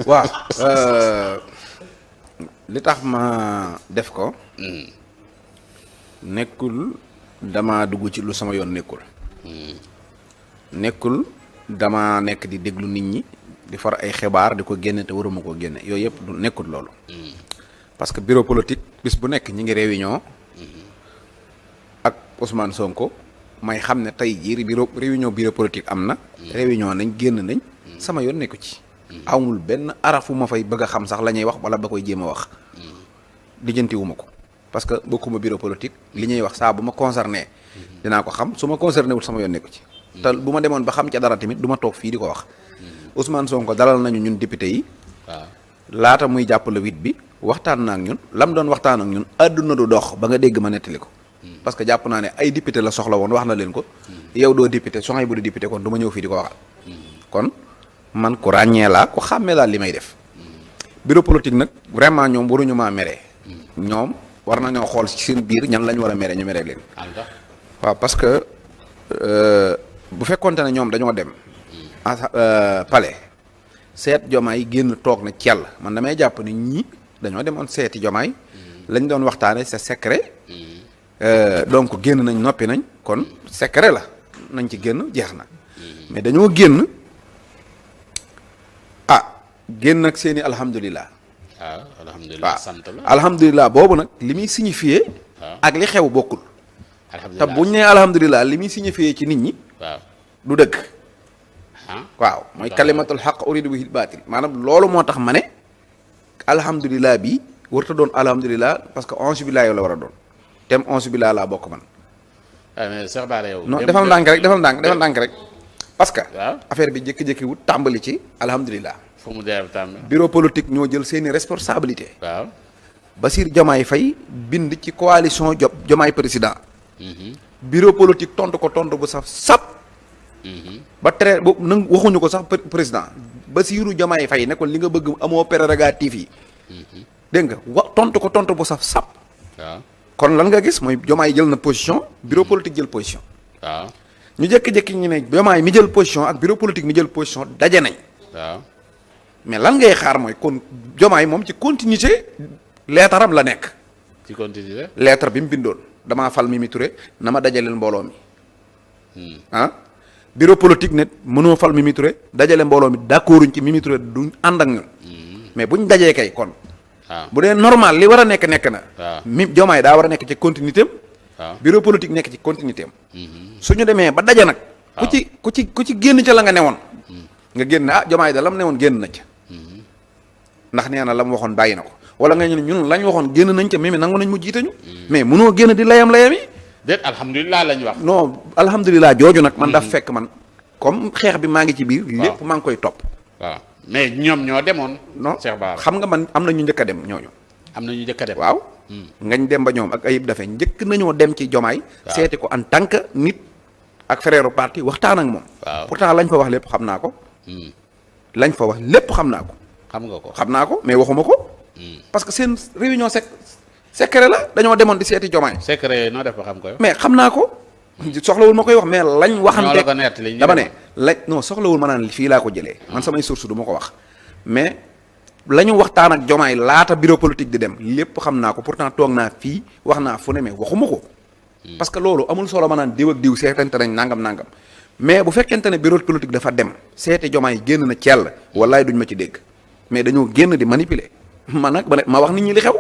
waaw li tax ma def ko nekkul dama dugg ci lu sama yoon nekkul dama nekk di déglu nit ñi di far ay xibaar di ko génne te waruma ko génne yooyu yëpp du nekkul loolu parce que bureau politique bis bu nekk ñi ngi réunion ak Ousmane Sonko may xam ne tey jii réunion bureau politique am na réunion nañ génn nañ sama yoon nekku ci amul benn arafu ma fay bëgg a xam sax la ñuy wax wala ba koy jéem a wax lijjantiwuma ko parce que bokkuma bureau politique li ñuy wax saa bu ma concerné dinaa ko xam su ma concerné wul sama yoon nekku ci te bu ma demoon ba xam ca dara tamit du ma toog fii di ko wax Ousmane Sonko dalal nañu ñun député yi waaw laata muy jàpp le 8 bi waxtaan na ak ñun lam doon waxtaan ak ñun àdduna du dox ba nga dégg ma nettali ko parce que jàpp naa ne ay député la soxla woon wax na leen ko yow doo député soxay bu di député kon du ma ñëw fii di ko waxal kon man ku ràññee laa ku xàmmee laa li may def bureau politique nag vraiment ñoom waruñu maa meree ñoom war nañoo xool ci seen biir ñan lañ war a mere ñu meree leen waaw parce que bu fekkonte ne ñoom dañoo dem palais seet jomaay génn toog na ci yàlla man damay jàpp ni ñi dañoo demoon seeti jomaay lañ doon waxtaane c'est secret donc génn nañ noppi nañ kon secret la nañ ci génn jeex na mais dañoo génn génn ak seeni alhamdulilah waaw alhamdulilah sant la alhamdulilah boobu nag li muy signifié ak li xew bokkul te buñ nee alhamdulilah li muy signifié ci nit ñi waaw du dëgg waaw mooy kalimatul xaq uridu bihil baatil maanaam loolu moo tax ma ne alhamdulilah bi warta doon alhamdulilah parce que onze billah yow la war a doon tem onze billah laa bokk man mais Cheikh Bara yow non defal ndànk rek defal ndànk rek parce que waaw affaire bi jékki-jékki wut tàmbali ci alhamdulilah fu mu dee tàmbali bureau politique ñoo jël seeni responsabilité waaw Bassirou Diomaye Faye bind ci coalition Diomaye président bureau politique tontu ko tontu bu saf sap ba tere bu nang waxuñu ko sax président Bassirou Diomaye Faye ne ko li nga bëgg amoo prérogative yi dégg nga tontu ko tontu bu saf sap waaw kon lan nga gis mooy Diomaye jël na position bureau politique jël position waaw ñu jékki-jékki ñu ne Diomaye mi jël position ak bureau politique mi jël position daje nañ waaw mais lan ngay xaar mooy kon Diomaye moom ci continuité leetaram la nekk ci continuité lettre bi mu bindoon damaa fal Mimi Touré na ma dajaleel mbooloo mi bureau politique ne mënoo fal Mimi Touré dajale mbooloo mi d'accorduñ ci Mimi Touré duñ ànd ak ñun mais buñ dajee kay kon waaw bu dee normal li war a nekk na waaw mi Diomaye daa war a nekk ci continuité am waaw bureau politique nekk ci continuité am suñu demee ba daje nag ku ci génn ca la nga newoon nga génn Diomaye da la mu newoon génn na ca ndax nee na la mu waxoon bàyyi na ko wala nga ñun lañ waxoon génn nañ ca Mimi nangu nañ mu jiite ñu mais mënoo génn di layam yi déet alhamdulilah lañ wax non alhamdulilah jooju nag man daf fekk man comme xeex bi maa ngi ci biir lépp maa ngi koy topp waaw mais ñoom ñoo demoon non Cheikh Bara xam nga man am na ñu njëkk a dem ñooñu am na ñu njëkk a dem waaw ngañ dem ba ñoom ak Ayib Daffé njëkk nañoo dem ci Diomaye seeti ko en tant que nit ak frère parti waxtaan ak moom waaw pourtant lañ fa wax lépp xam naa ko lañ fa wax lépp xam naa ko xam naa ko mais waxuma ko parce que seen réunion secret la dañoo demoon di seeti Diomaye secret noo def ba xam ko yow mais xam naa ko soxlawul ma koy wax mais lañ waxante ñoo la ko nettali dama ne non soxlawul ma naan fii laa ko jëlee man samay source du ma ko wax mais la ñu waxtaan ak Diomaye laata bureau politique di dem lépp xam naa ko pourtant toog naa fii wax naa fu ne mais waxuma ko parce que loolu amul solo ma naan diw ak diw seetante nañ nangam mais bu fekkente ne bureau politique dafa dem seeti Diomaye génn na cell wallaay duñ ma ci dégg mais dañoo génn di manipuler man nag ma wax nit ñi li xew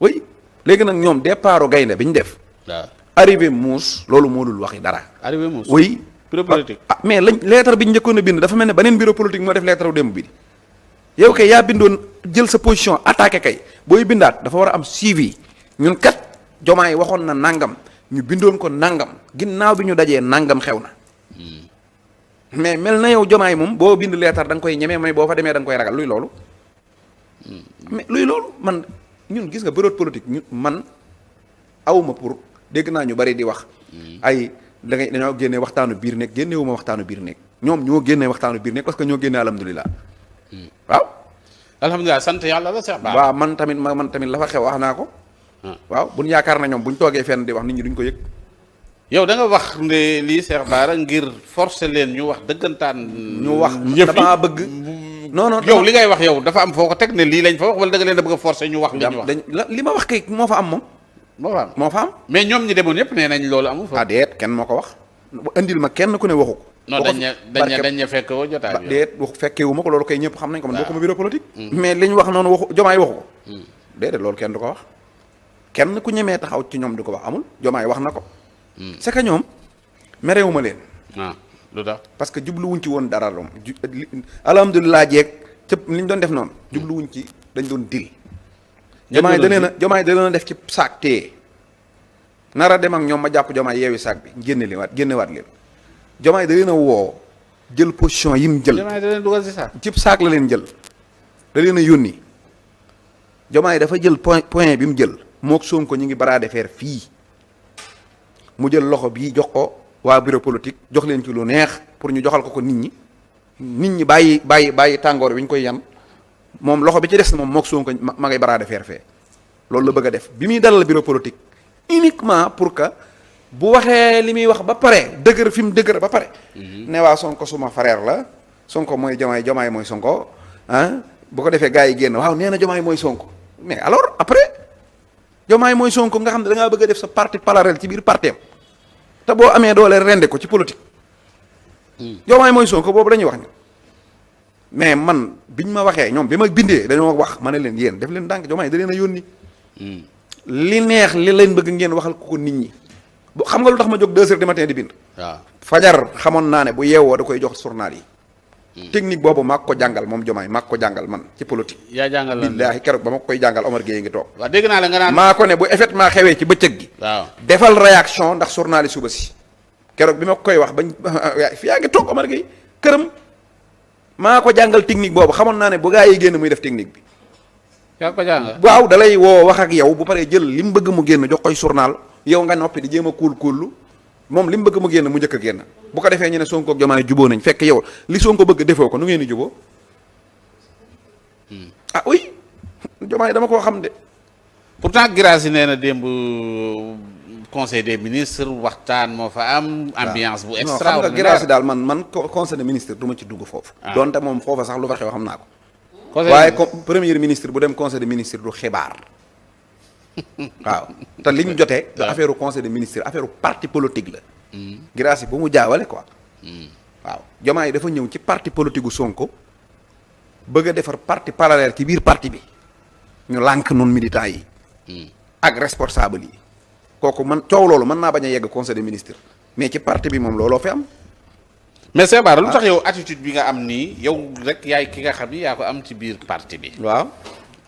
oui léegi nag ñoom départu gaynde bi ñu def waaw arrivé muus loolu moo dul waxi dara arrivé muus oui bureau politique mais lañ lettre bi ñu njëkkoon a bind dafa mel ne beneen bureau politique moo def lettre démb bi yow kay yaa bindoon jël sa position attaqué kay booy bindaat dafa war a am suivi ñun kat Diomaye waxoon na nangam ñu bindoon ko nangam ginnaaw bi ñu dajee nangam xew na mais mel na yow Diomaye moom boo bind lettre da nga koy ñemee mais boo fa demee da nga koy ragal luy loolu mais luy loolu man ñun gis nga bureau politique ñun man awuma pour dégg naa ñu bari di wax ay dañoo génnee waxtaanu biir nekk génnewuma waxtaanu biir nekk ñoom ñoo génnee waxtaanu biir nekk parce que ñoo génnee alhamdulilah waaw alhamdulilah sant yàlla la Cheikh Bara waaw man tamit la fa xew wax naa ko waaw buñ yaakaar na ñoom buñ toogee fenn di wax nit ñi duñ ko yëg yow da nga wax ne lii Cheikh Bara ngir forcer leen ñu wax dëggantaan ñu wax yëf yi damaa bëgg non non yow li ngay wax yow dafa am foo ko teg ne lii lañ fa wax wala da nga leen a bëgg a forcer ñu wax li ñu wax. li ma wax kay moo fa am moom. moo fa am. mais ñoom ñi demoon yëpp nee nañ loolu amul fa. ah déet kenn moo ko wax. indil ma kenn ku ne waxu ko. non dañ ne fekk woo jotaay bi. déet wax fekkee wu ma ko loolu kay ñëpp xam nañ ko man bokkuma bureau politique. mais liñ wax noonu waxu jomaay waxu ko. déedéet loolu kenn du ko wax. kenn ku ñemee taxaw ci ñoom du ko wax amul jomaay wax na ko. c'est que ñoom merewuma leen. lu tax parce que jubluwuñ ci woon dara loom alhamdulilah jeeg cëpp li ñu doon def noonu jubluwuñ ci dañ doon dil jomaay da leen a def ci saak téye nar a dem ak ñoom ma jàpp jomaay yeewi saak bi génnewaat leen jomaay da leen a woo jël position yi mu jël jomaay da leen dugal ci saak cib saak la leen jël da leen a yónni jomaay dafa jël point bi mu jël mook Sonko ñu ngi bras de fer fii mu jël loxo bii jox ko waa bureau politique jox leen ci lu neex pour ñu joxal ko nit ñi bàyyi tàngoor wi ñu koy yan moom loxo bi ci des moom mook Sonko ma ngay bras de fer fee loolu la bëgg a def bi muy dalal bureau politique uniquement pour que bu waxee li muy wax ba pare dëgër fi mu dëgër ba pare ne waa Sonko suma frère la Sonko mooy jomaay mooy Sonko bu ko defee gars yi génn waaw nee na jomaay mooy Sonko mais alors après jomaay mooy Sonko nga xam ne da ngaa bëgg a def sa parti parallèle ci biir parteem te boo amee doole rende ko ci politique jomaay mooy Sonko boobu la ñuy wax ni mais man biñ ma waxee ñoom bi ma bindee dañoo wax ma ne leen yéen def leen ndànk jomaay da leen a yónni li neex li leen bëgg ngeen waxal ko nit ñi xam nga lu tax ma jóg 2 heures du matin di bind waaw fajar xamoon naa ne bu yeewoo da koy jox journal yi technique boobu maa ko jàngal moom jomaay maa ko jàngal man ci politique yaa jàngal lan billaahi keroog ba ma koy jàngal Omar Gueye ngi toog waaw dégg naa la nga naan maa ko ne bu effectivement xewee ci bëccëg gi waaw defal réaction ndax journal yi suba si keroog bi ma koy wax bañ fi yaa ngi toog Omar Gueye këram maa ko jàngal technique boobu xamoon naa ne bu gaa yi génn muy def technique bi yaa ko jàngal waaw dalay woo wax ak yow bu paree jël li mu bëgg mu génn jox koy journal yow nga noppi di jéem a kuul moom li mu bëgg mu génn mu njëkk a génn bu ko defee ñu ne Sonko ak Diomaye juboo nañ fekk yow li Sonko bëgg defoo ko nu ngeen di juboo ah oui Diomaye dama koo xam de pourtant Guirassy nee na démb conseil des ministres waxtaan moo fa am ambiance bu extraordinaire xam nga Guirassy daal man conseil des ministres du ma ci dugg foofu donte moom foofa sax lu fa xew xam naa ko waaye premier ministre bu dem conseil des ministres du xibaar waaw te li ñu jotee du affaire conseil des ministres affaire parti politique la Guirassy bu mu jaawale quoi waaw Diomaye dafa ñëw ci parti politique gu Sonko bëgg a defar parti parallèle ci biir parti bi ñu lànk noonu militants yi ak responsable yi kooku man coow loolu mën naa bañ a yegg conseil des ministres mais ci parti bi moom looloo fi am mais Cheikh Bara lu tax yow attitude bi nga am nii yow rek yaay ki nga xam ni yaa ko am ci biir parti bi waaw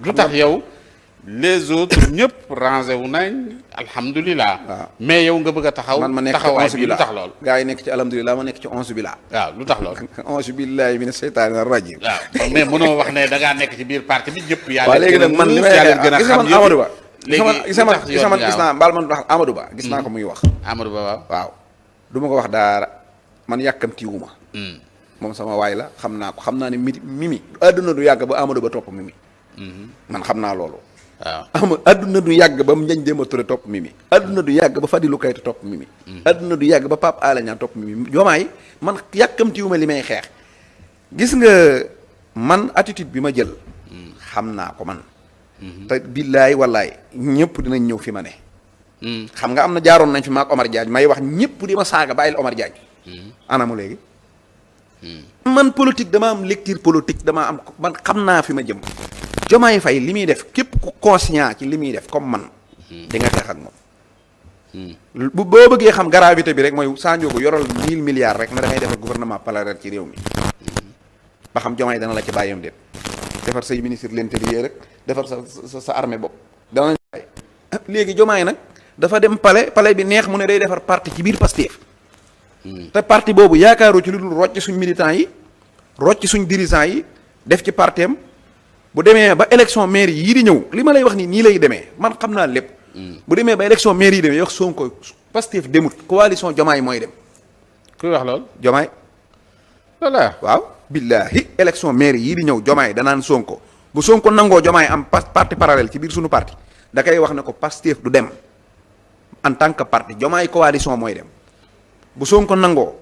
lu tax yow les autres ñëpp rangé wu nañ alhamdulilah waaw mais yow nga bëgg a taxaw man ma nekk ci taxawaay onze bi lu billah tax lool gaa yi nekk ci alhamdulilah ma nekk ci onze billah waaw lu tax lool onze billahi mina seytaani rajim waaw mais mënoo wax ne da ngaa nekk ci biir parti bi ñëpp yaa waaw léegi nag man li may gën a xam Amadou Ba léegi gis naa mbaal man wax Amadou Ba gis naa ko muy wax Amadou Ba waaw du ma ko wax daara man yàkkamtiwuma moom sama waay la xam naa ko xam naa ne mimi adduna du yàgg ba Amadou Ba topp mimi man xam naa loolu waaw adduna du yàgg ba Ndiagne Demba Touré topp mimi adduna du yàgg ba Fadilou Keita topp mimi adduna du yàgg ba Pape Alé Niang topp mimi Diomaye man yàkkamtiwuma li may xeex gis nga man attitude bi ma jël xam naa ko man te billaay wallaay ñëpp dinañ ñëw fi ma ne xam nga am na jaaroon nañ fi maak Omar Diagne may wax ñëpp di ma saaga bàyyil Omar Diagne anamu léegi man politique dama am lecture politique dama am man xam naa fi ma jëm Diomaye Faye li muy def képp ku conscient ci li muy def comme man di nga xeex ak moom boo bëggee xam gravité bi rek mooy Sandiogou yoral 1000 milliards rek na da ngay defar gouvernement parallèle ci réew mi ba xam Diomaye dana la ci bàyyam déet defar say ministre de l'intérieur rek defar sa armée bopp dana la ci bàyyi léegi Diomaye nag dafa dem palais bi neex mu ne day defar parti ci biir Pastef te parti boobu yaakaaru ci lu dul rocc suñ militants yi rocc suñ dirigeants yi def ci parteem bu demee ba élection maire yii di ñëw li ma lay wax nii lay demee man xam naa lépp bu demee ba élection maire yi demee wax Sonko Pastef demut coalition Diomaye mooy dem kuy wax lool Diomaye voilà waaw billahi élection maire yii di ñëw Diomaye danaan Sonko bu Sonko nangoo Diomaye am parti parallèle ci biir suñu parti da koy wax ne ko Pastef du dem en tant que parti Diomaye coalition mooy dem bu Sonko nangoo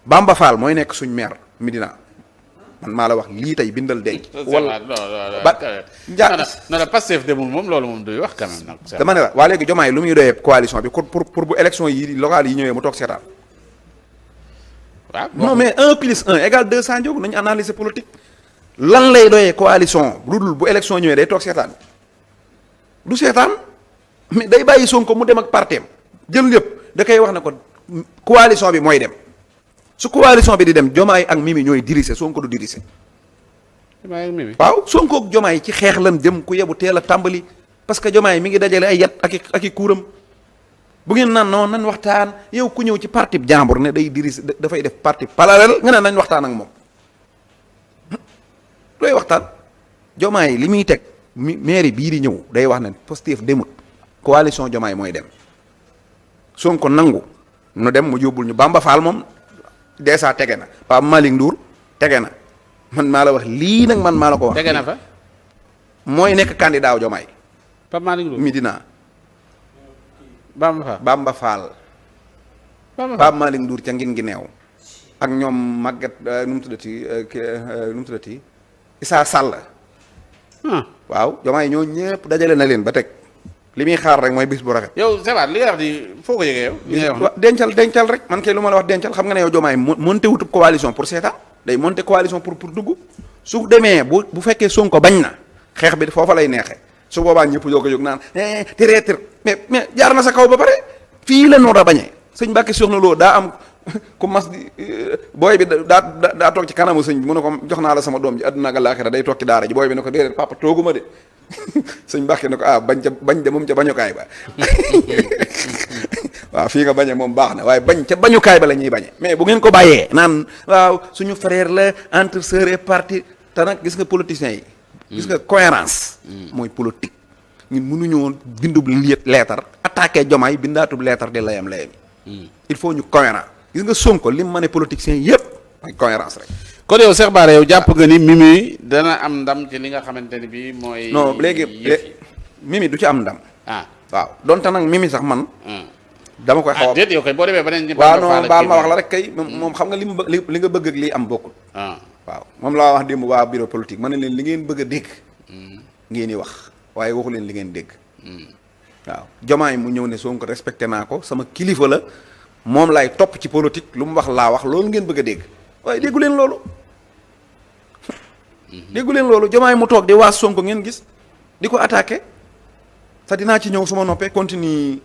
Bamba Fall mooy nekk suñ maire Médina man maa la wax lii tey bindal denc. wala ba non Pastef demul moom loolu moom duy wax quand même nag. dama ne la waa léegi Diomaye lu muy doyee coalition bi pour bu élection yi locales yi ñëwee mu toog seetaan. waaw non mais 1 + 1 = 200 Ndiogou nañu analyser politique. lan lay doyee coalition lu dul bu élection ñëwee day toog seetaan du seetaan mais day bàyyi Sonko mu dem ak parteem jël lépp da koy wax ne ko coalition bi mooy dem su coalition bi di dem Diomaye ak Mimi ñooy diriger Sonko du diriger. Diomaye ak Mimi waaw Sonko ak Diomaye ci xeex lan jëm ku yebu teel a tàmbali parce que Diomaye mi ngi dajale ay yat ak i kuuram bu ngeen naan non nan waxtaan yow ku ñëw ci parti jàmbur ne day diriger dafay def parti parallèle nga ne nañ waxtaan ak moom. looy waxtaan Diomaye li muy teg mairie bii di ñëw day wax ne Pastef demut coalition Diomaye mooy dem Sonko nangu nu dem mu yóbbul ñu Bamba Fall moom dèjà tege na Pape Malick Ndour tege na man maa la wax lii nag man maa la ko wax. tege na fa. mooy nekk candidat Diomaye. Pape Malick Ndour Medina. Bamba Fall Bamba Fall. Pape Malick Ndour ca ngin gi neew ak ñoom Maguette nu mu tuddati Issa Sall. waaw Diomaye ñoo ñëpp dajale na leen ba teg li muy xaar rek mooy bis bu rafet. yow Sebaat li nga wax di foo ko yëgee yow. li ngay wax dencal rek man kay lu ma la wax dencal xam nga ne yow Diomaye monté wutub coalition pour seetaan day monté coalition pour dugg su demee bu fekkee Sonko bañ na xeex bi foofa lay neexee su boobaa ñëpp yoo ko jóg naan tir mais jaar na sa kaw ba pare fii la noor a bañee sëñ Mbacke Soxna Lo daa am ku mas di booy bi daa toog ci kanamu sëñ bi mu ne ko jox naa la sama doom ji àdduna ak àllaaxira day toog ci daara ji booy bi ne ko déedéet papa tooguma de sëñ Mbacke ne ko bañ de moom ca bañukaay ba waaw fii nga bañee moom baax na waaye bañ ca bañukaay ba la ñuy bañee mais bu ngeen ko bàyyee naan waaw suñu frère la entre sœur et parti te nag gis nga politiciens yi gis nga cohérence mooy politique ñun mënuñoo bindub leetar attaqué Diomaye bindaatub leetar di layam il faut ñu cohérent gis nga Sonko lim ma ne politiciens yëpp mooy cohérence rek. kon yow Cheikh Bara yow jàpp nga ni Mimi dana am ndam ci li nga xamante ni bii mooy. non léegi Mimi du ci am ndam. waaw donte nag Mimi sax man. dama koy xaw a déet yow kay boo demee beneen. waaw non baal ma wax la rek kay moom xam nga li nga bëgg ak lii am bokkul. waaw moom laa wax démb waa bureau politique ma ne leen li ngeen bëgg a dégg. ngeen di wax waaye waxu leen li ngeen dégg. waaw Diomaye mu ñëw ne Sonko respecté naa ko sama kilifa la moom laay topp ci politique lu mu wax laa wax loolu ngeen bëgg a dégg waaye déggu leen loolu. déggu leen loolu Diomaye mu toog di waas Sonko ngeen gis di ko attaqué te dinaa ci ñëw suma noppee continue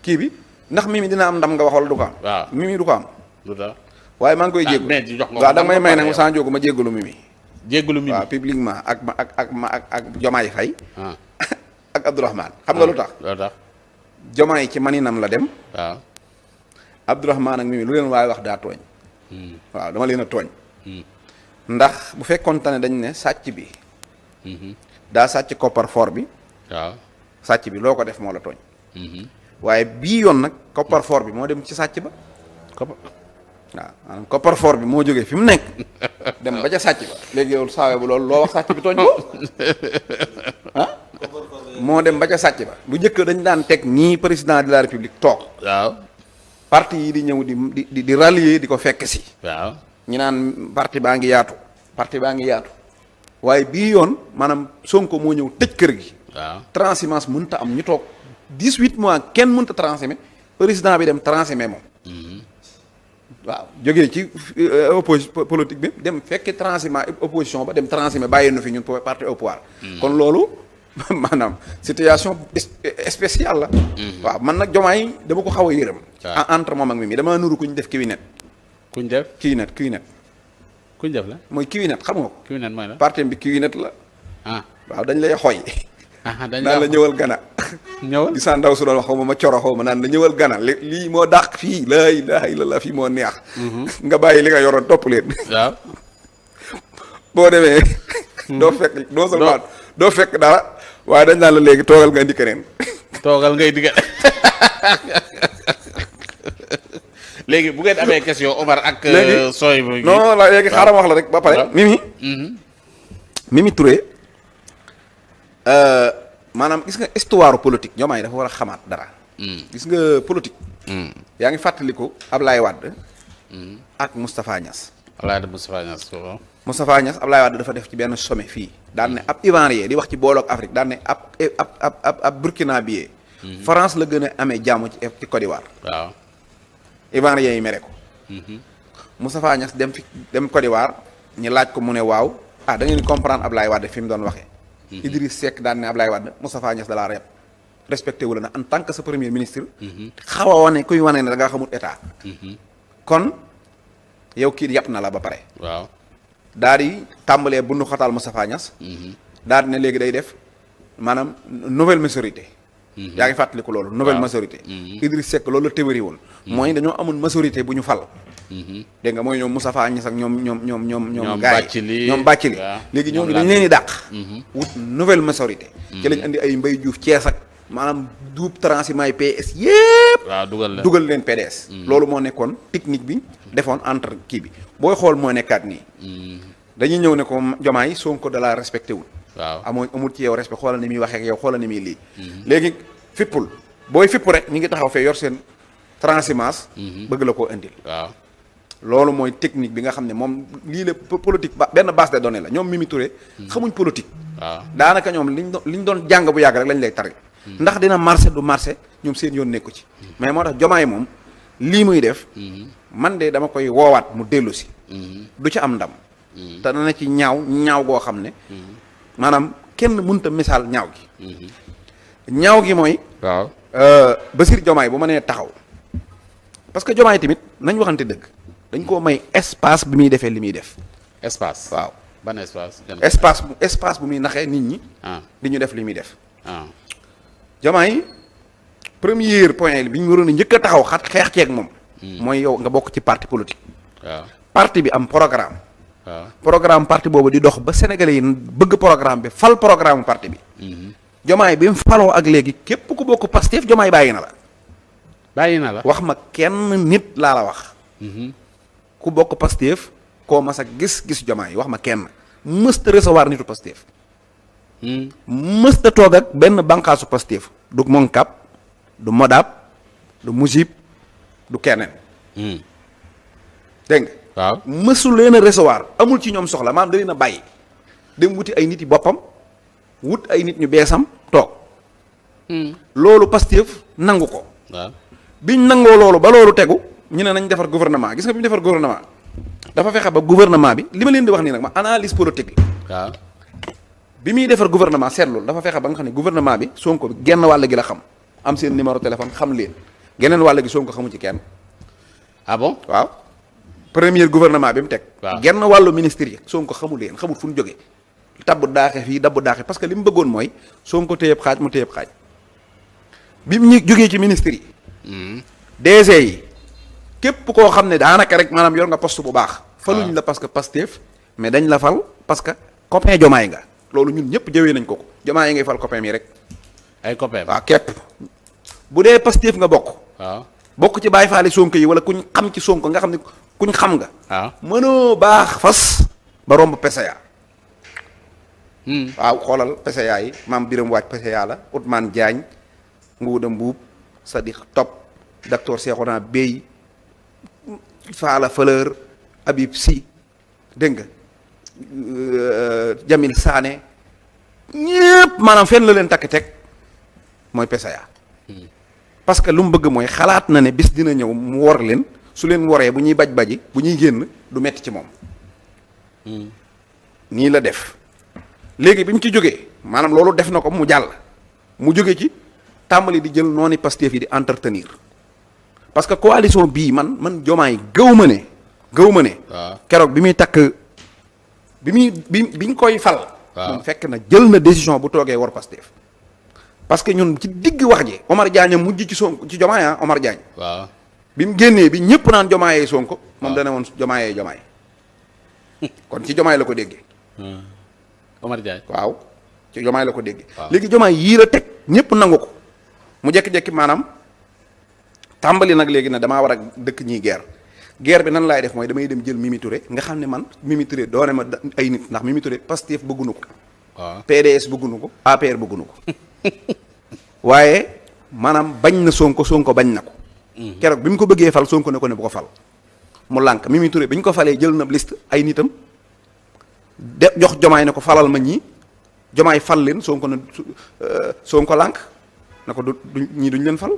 kii bi ndax Mimi dina am ndam nga wax wala du ko am. waaw Mimi du ko am. du dara waaye maa ngi koy jéggu waaw da nga may may nag mu saa njóogu ma jéggalu Mimi. jéggalu Mimi waaw publiquement ak Diomaye Faye ak Abdourahmane xam nga lu tax. Diomaye ci maninam la dem. waaw Abdourahmane ak Mimi lu leen waaye wax daa tooñ. waaw dama leen a tooñ. ndax bu fekkoonte ne dañ ne sàcc bi. daa sàcc coffre-fort bi. waaw sàcc bi loo ko def moo la tooñ. waaye bii yoon nag coffre-fort bi moo dem ci sàcc ba. waaw maanaam coffre-fort bi moo jógee fi mu nekk dem ba ca sàcc ba léegi yow saawe bu loolu loo wax sàcc bi tooñ ko moo dem ba ca sàcc ba bu njëkk dañ daan teg nii président de la république toog. waaw parti yi di ñëw di rallier di ko fekk si. waaw ñu naan parti baa ngi yaatu waaye bii yoon maanaam Sonko moo ñëw tëj kër gi. waaw transhumance mënta am ñu toog 18 mois kenn mënta transhumé président bi dem transhumé moom. waaw jógee ci politique bi dem fekk transhumant opposition ba dem transhumé bàyyi na fi ñun parti au pouvoir. kon loolu maanaam situation spéciale la. waaw man nag Diomaye dama ko xaw a yërëm. entre moom ak Mimi damaa nuru ku ñu def kiwinet. kuñ def kiwinet. kuñ def la mooy kiwinet xam nga ko. kiwinet mooy la parti bi kiwinet la. waaw dañ lay xoy. dañ naan la ñëwal gana. ñëwal di saa ndaw su doon wax xaw ma coro xaw ma naan la ñëwal gana lii moo dàq fii laa ilaaha illallaah fii moo neex. nga bàyyi li nga yoroon topp leen. waaw. boo demee. doo fekk non seulement doo fekk dara waaye dañ naan la léegi toogal nga indi keneen. toogal ngay digga léegi bu ngeen amee question Omar ak. sooy non la léegi xaaral wax la rek ba pare. Mimi Touré. maanaam gis nga histoire politique Diomaye dafa war a xamaat dara. gis nga politique. yaa ngi fàttaliku Ablaye Wade. ak Moustapha Niass. Ablaye Wade Moustapha Niass. Moustapha Niasse Ablaye Wade dafa def ci benn sommet fii daan ne ab Ivoirien di wax ci booloog Afrique daan ne ab Burkinabé France la gën a amee jàmm ci Côte d'Ivoire. waaw Ivoirien yi mere ko. Moustapha Niasse dem Côte d'Ivoire ñu laaj ko mu ne waaw da ngeen di comprendre Ablaye Wade fi mu doon waxee. Idriss Seck daan ne Ablaye Wade Moustapha Niasse da laa rep respecté wu la na en tant que sa premier ministre. xaw a wane kuy wane ne da ngaa xamul état. kon yow kii yàpp na la ba pare. waaw daal di tàmbalee bundu xataal Moustapha Niasse. daal di ne léegi day def maanaam nouvelle majorité. yaa ngi fàttaliku loolu. nouvelle majorité. Idriss Seck loolu la théorie woon. mooy dañoo amoon majorité bu ñu fal. dégg nga mooy ñoom Moustapha Niasse ak ñoom gaay yi ñoom Bathily léegi ñoom dañ leen di dàq. wut nouvelle majorité. ci lañ andi ay Mbaye Diouf Thiès ak maanaam duub transhumance PS yépp waaw dugal leen PDS. loolu moo nekkoon technique bi defoon entre kii bi booy xool moo nekkaat nii. dañuy ñëw ne ko Diomaye Sonko da la respecté wul. waaw amul ci yow respect xoolal ni muy waxee ak yow xoolal ni muy lii. léegi fippul booy fippu rek ñu ngi taxaw fee yor seen transhumance. bëgg la koo indil. waaw loolu mooy technique bi nga xam ne moom lii la politique benn base de données la ñoom Mimi Touré. xamuñ politique. waaw daanaka ñoom liñ doon jàng bu yàgg rek lañ lay tari. ndax dina marché du marché ñoom seen yoon nekku ci. mais moo tax Diomaye moom lii muy def. man de dama koy woowaat mu dellu si. du ci am ndam. te dana ci ñaaw goo xam ne. maanaam kenn mënut a misaal ñaaw gi. ñaaw gi mooy. waaw Bassirou Diomaye bu ma nee taxaw. parce que Diomaye tamit nañ waxante dëgg. dañ koo may espace bi muy defee li muy def. espace waaw ban espace. espace bu muy naxee nit ñi. di ñu def li muy def. Diomaye premier point bi ñu waroon a njëkk a taxaw xeex ceeg moom. mooy yow nga bokk ci parti politique. waaw parti bi am programme. waaw programme parti boobu di dox ba sénégalais yi bëgg programme bi fal programme parti bi. Diomaye bi mu faloo ak léegi képp ku bokk Pastef Diomaye bàyyi na la. bàyyi na la wax ma kenn nit laa la wax. ku bokk Pastef koo mas a gis Diomaye wax ma kenn mësta recevoir nitu Pastef. mësta toog ak benn bànqaasu Pastef du Moncap du Modap du Mujib du keneen. dégg nga. waaw mësul leen a recevoir amul ci ñoom soxla maanaam da leen a bàyyi dem wuti ay nit yi boppam wut ay nit ñu beesam toog. loolu Pastef nangu ko. waaw biñ nangoo loolu ba loolu tegu ñu ne nañ defar gouvernement gis nga bi ñu defar gouvernement dafa fexe ba gouvernement bi li ma leen di wax nii nag ma analyse politique la. waaw bi muy defar gouvernement seetlu dafa fexe ba nga xam ne gouvernement bi Sonko bi genn wàll gi la xam am seen numéro téléphone xam leen geneen wàll gi Sonko xamu ci kenn. ah bon waaw premier gouvernement bi mu teg. waaw genn wàllu ministère yi Sonko xamul leen xamul fu ñu jógee. tabbu daaxe fii dabbu daaxe parce que li mu bëggoon mooy Sonko téyeb xaaj mu téyeb xaaj bi mu ñu jógee ci ministère yi. DG yi képp koo xam ne daanaka rek maanaam yor nga poste bu baax. faluñ la parce que Pastef mais dañ la fal parce que copain Diomaye nga. loolu ñun ñëpp jëwee nañ ko Diomaye yi ngay fal copain mi rek. ay copain waaw képp bu dee Pastef nga bokk. waaw bokk ci Baye Fall Sonko yi wala kuñ xam ci Sonko nga xam ne kuñ xam nga. waaw mënoo baax fas ba romb PCA. waaw xoolal PCA yi maam Biram Waaj PCA la Ousmane Diagne Ngouda Mbuub Sadiq Top docteur Cheikhouna Bey Fala Fleur Habib Sy dégg nga Jamil Sané ñëpp maanaam fenn la leen takk teg mooy PCA. parce que lu mu bëgg mooy xalaat na ne bis dina ñëw mu wor leen su leen woree bu ñuy baji bu ñuy génn du metti ci moom. nii la def léegi bi mu ci jógee maanaam loolu def na ko mu jàll mu jóge ci tàmbali di jël noonu Pastef yi di entretenir parce que coalition bii man Diomaye gëw ma ne. waaw keroog bi muy takk biñ koy fal. waaw moom fekk na jël na décision bu toogee war Pastef parce que ñun ci digg wax ji Omar Diagne mujj ci Sonko ci Diomaye Omar Diagne. waaw bi mu génnee bi ñëpp naan Diomaye Sonko. moom dana woon Diomaye kon ci Diomaye la ko déggee. Omar Diagne waaw ci Diomaye la ko déggee. waaw léegi Diomaye yii la teg ñëpp nangu ko mu jekki-jekki maanaam tàmbali nag léegi ne damaa war a dëkk ñiy guerre bi nan laay def mooy damay dem jël Mimi Touré nga xam ne man Mimi Touré doone ma ay nit ndax Mimi Touré Pastef bëggunu ko. waaw PDS bëggunu ko APR bëggunu ko waaye maanaam bañ na Sonko bañ na ko. keroog bi mu ko bëggee fal Sonko ne ko ne bu ko fal mu lànk Mimi Touré bi ñu ko falee jël na liste ay nitam jox Jomaay ne ko falal ma ñii Jomaay fal leen Sonko na Sonko lànk na ko du ñii duñ leen fal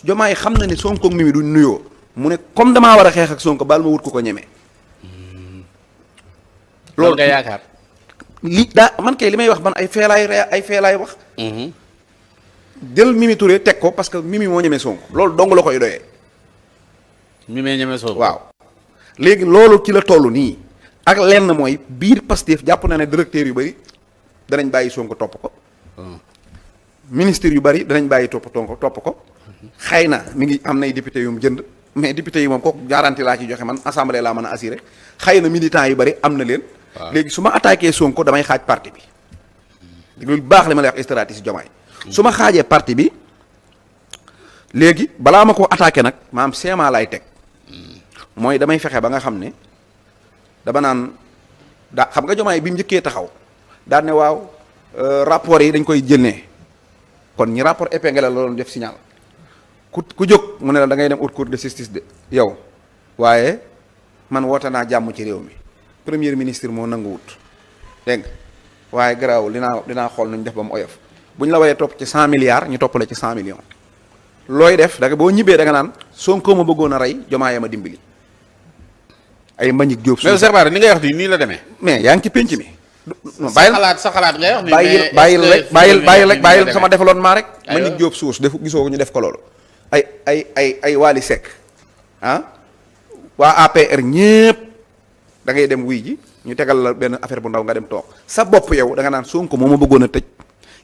Jomaay xam na ne Sonko ak Mimi duñ nuyoo mu ne comme damaa war a xeex ak Sonko baal ma wut ko ñeme. loolu nga yaakaar. li man kay li may wax man ay feelaay wax. jël Mimi Touré teg ko parce que Mimi moo ñeme Sonko loolu dong la koy doyee. Mimi ñeme Sonko waaw. léegi loolu ci la toll nii ak lenn mooy biir Pastef jàpp na ne directeur yu bëri danañ bàyyi Sonko topp ko. ministre yu bëri danañ bàyyi topp ko. xëy na mi ngi am nay député yu mu jënd mais député yi moom kooku garantie laa ci joxe man assemblée laa mën a assuré xëy na militants yu bëri am na leen. léegi su ma attaqué Sonko damay xaaj parti bi. lu baax li ma lay wax stratégie Diomaye su ma xaajee parti bi léegi balaa ma ko attaqué nag maam seema laay teg mooy damay fexe ba nga xam ne dama naan xam nga Diomaye bi mu njëkkee taxaw daan ne waaw rapport yi dañ koy jëlnee kon ñi rapport épinglé la doon def signal ku jóg mu ne la da ngay dem haute cour de justice de yow waaye man woote naa jàmm ci réew mi premier ministre moo nanguwut dégg nga waaye garaawul dinaa xool nuñ def ba mu oyof bu ñu la waree topp ci 100 milliards ñu toppale ci 100 millions looy def da nga boo ñibbee da nga naan Sonko ma bëggoon a rey Diomaye ma dimbali ay Mbagnick Diop. mais Cheikh Bara ni ngay wax nii la demee. mais yaa ngi ci pénc mi. sa xalaat ngay wax nii bàyyil sama defaloon maa rek. Mbagnick Diop suus gisoo ko ñu def ko loolu. ay Wally Seck waa APR ñépp da ngay dem wuy ji ñu tegal la benn affaire bu ndaw nga dem toog sa bopp yow da nga naan Sonko moo ma bëggoon a tëj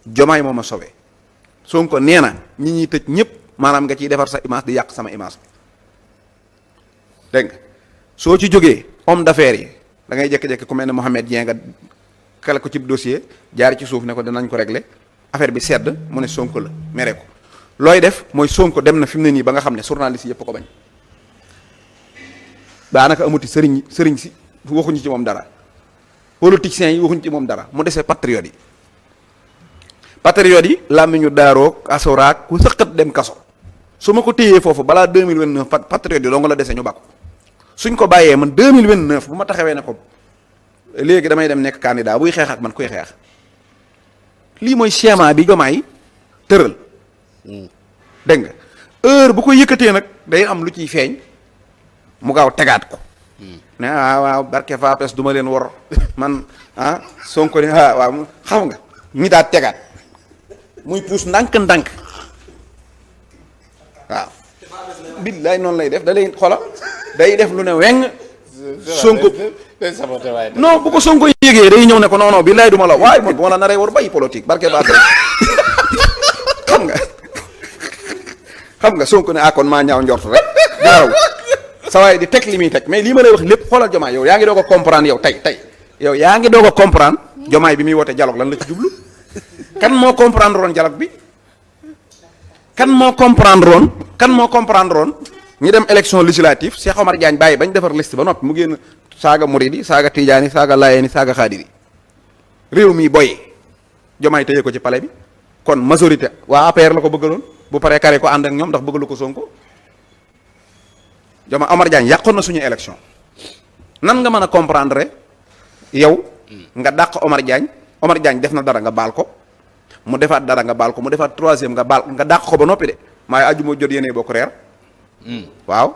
Diomaye moo ma sauvé Sonko nee na ñi ñuy tëj ñëpp maanaam nga ciy defar sa image di yàq sama image dégg nga soo ci jógee homme d'affaires yi da ngay jékki-jékki ku mel ne Mohamed Dieng nga kale ko ci dossier jaari ci suuf ne ko dinañ ko régler affaire bi sedd mu ne Sonko la mere ko looy def mooy Sonko dem na fi mu ne nii ba nga xam ne journaliste yëpp ko bañ daanaka amuti sëriñ si waxuñu ci moom dara politiciens yi waxuñu ci moom dara mu desee patriotes yi làmmiñu daaroog asoraak ku sëqat dem kaso su ma ko téyee foofu balaa 2029 patriotes yi doo nga la dese ñu bakku suñ ko bàyyee man 2029 bu ma taxawee ne ko léegi damay dem nekk candidat buy xeex ak man kuy xeex lii mooy schéma bi Diomaye tëral dégg nga heure bu ko yëkkatee nag day am lu ciy feeñ mu gaaw tegaat ko ne waaw barke Fapes du ma leen wor man Sonko ne waaw xam nga ñi daal tegaat muy puus ndànk-ndànk waaw billaay noonu lay def da lay xola day def lu ne weng Sonko non bu ko Sonko yégee day ñëw ne ko non billaay du ma la waaye man bu ma la naree war bàyyi politique barke Fapes xam nga Sonko ne kon maa ñaaw njort rek gaaw sa waay di teg li muy teg mais lii ma lay wax lépp xoolal Diomaye yow yaa ngi doog a comprendre yow tey yow yaa ngi doog a comprendre Diomaye bi muy woote dialogue lan la ci jublu kan moo comprendre woon dialogue bi kan moo comprendre woon ñu dem élection législative Cheikh Omar Diagne bàyyi bañ defar liste ba noppi mu génn saaga Mouride saaga Tidiane saaga Layeni saaga Xaadiri réew mi boy Diomaye téye ko ci palais bi kon majorité waa APR la ko bëggaloon bu paree kare ko ànd ak ñoom ndax bëggalu ko Sonko Diomaye Omar Diagne yàqoon na suñu élection nan nga mën a comprendre yow nga dàq Omar Diagne def na dara nga baal ko mu defaat dara nga baal ko mu defaat troisième nga baal nga dàq ko ba noppi de maaye aju moo jot yéene bokk reer waaw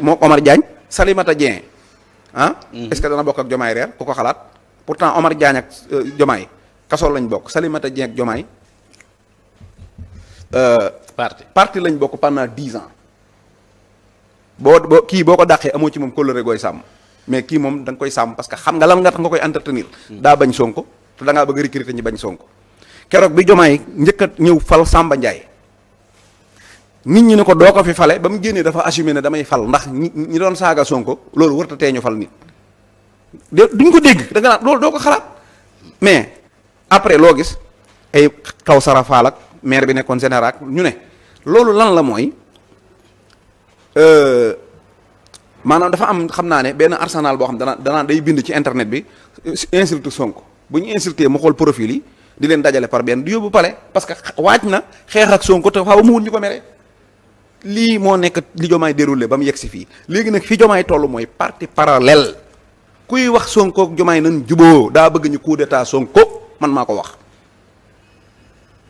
moo Omar Diagne Salimata Dieng est-ce que dana bokk ak Diomaye reer ku ko xalaat pourtant Omar Diagne ak Diomaye kasool lañ bokk Salimata Dieng ak Diomaye parti lañ bokk pendant 10 ans boo kii boo ko dàqee amoo ci moom kóllëre gooy sàmm mais kii moom da nga koy sàmm parce que xam nga lan nga tax nga koy entretenir daa bañ Sonko te da ngaa bëgg recruter ñi bañ Sonko keroog bi Diomaye njëkk a ñëw fal Samba Ndiaye nit ñi ne ko doo ko fi fale ba mu génnee dafa assumé ne damay fal ndax ñi doon saaga Sonko loolu warta tee ñu fal nit duñ ko dégg da nga naan loolu doo ko xalaat mais après loo gis ay kaw sara faal ak maire bi nekkoon général ñu ne loolu lan la mooy maanaam dafa am xam naa ne benn arsenal boo xam danaa day bind ci internet bi insulte Sonko bu ñu insulté mu xool profil yi di leen dajale par benn di yóbbu pale parce que waaj na xeex ak Sonko te faaw mu wut ñu ko mere lii moo nekk li Diomaye déroulé ba mu yegg si fii léegi nag fi Diomaye toll mooy parti parallèle kuy wax Sonko ak Diomaye nan juboo daa bëgg ñu coup d'état Sonko man maa ko wax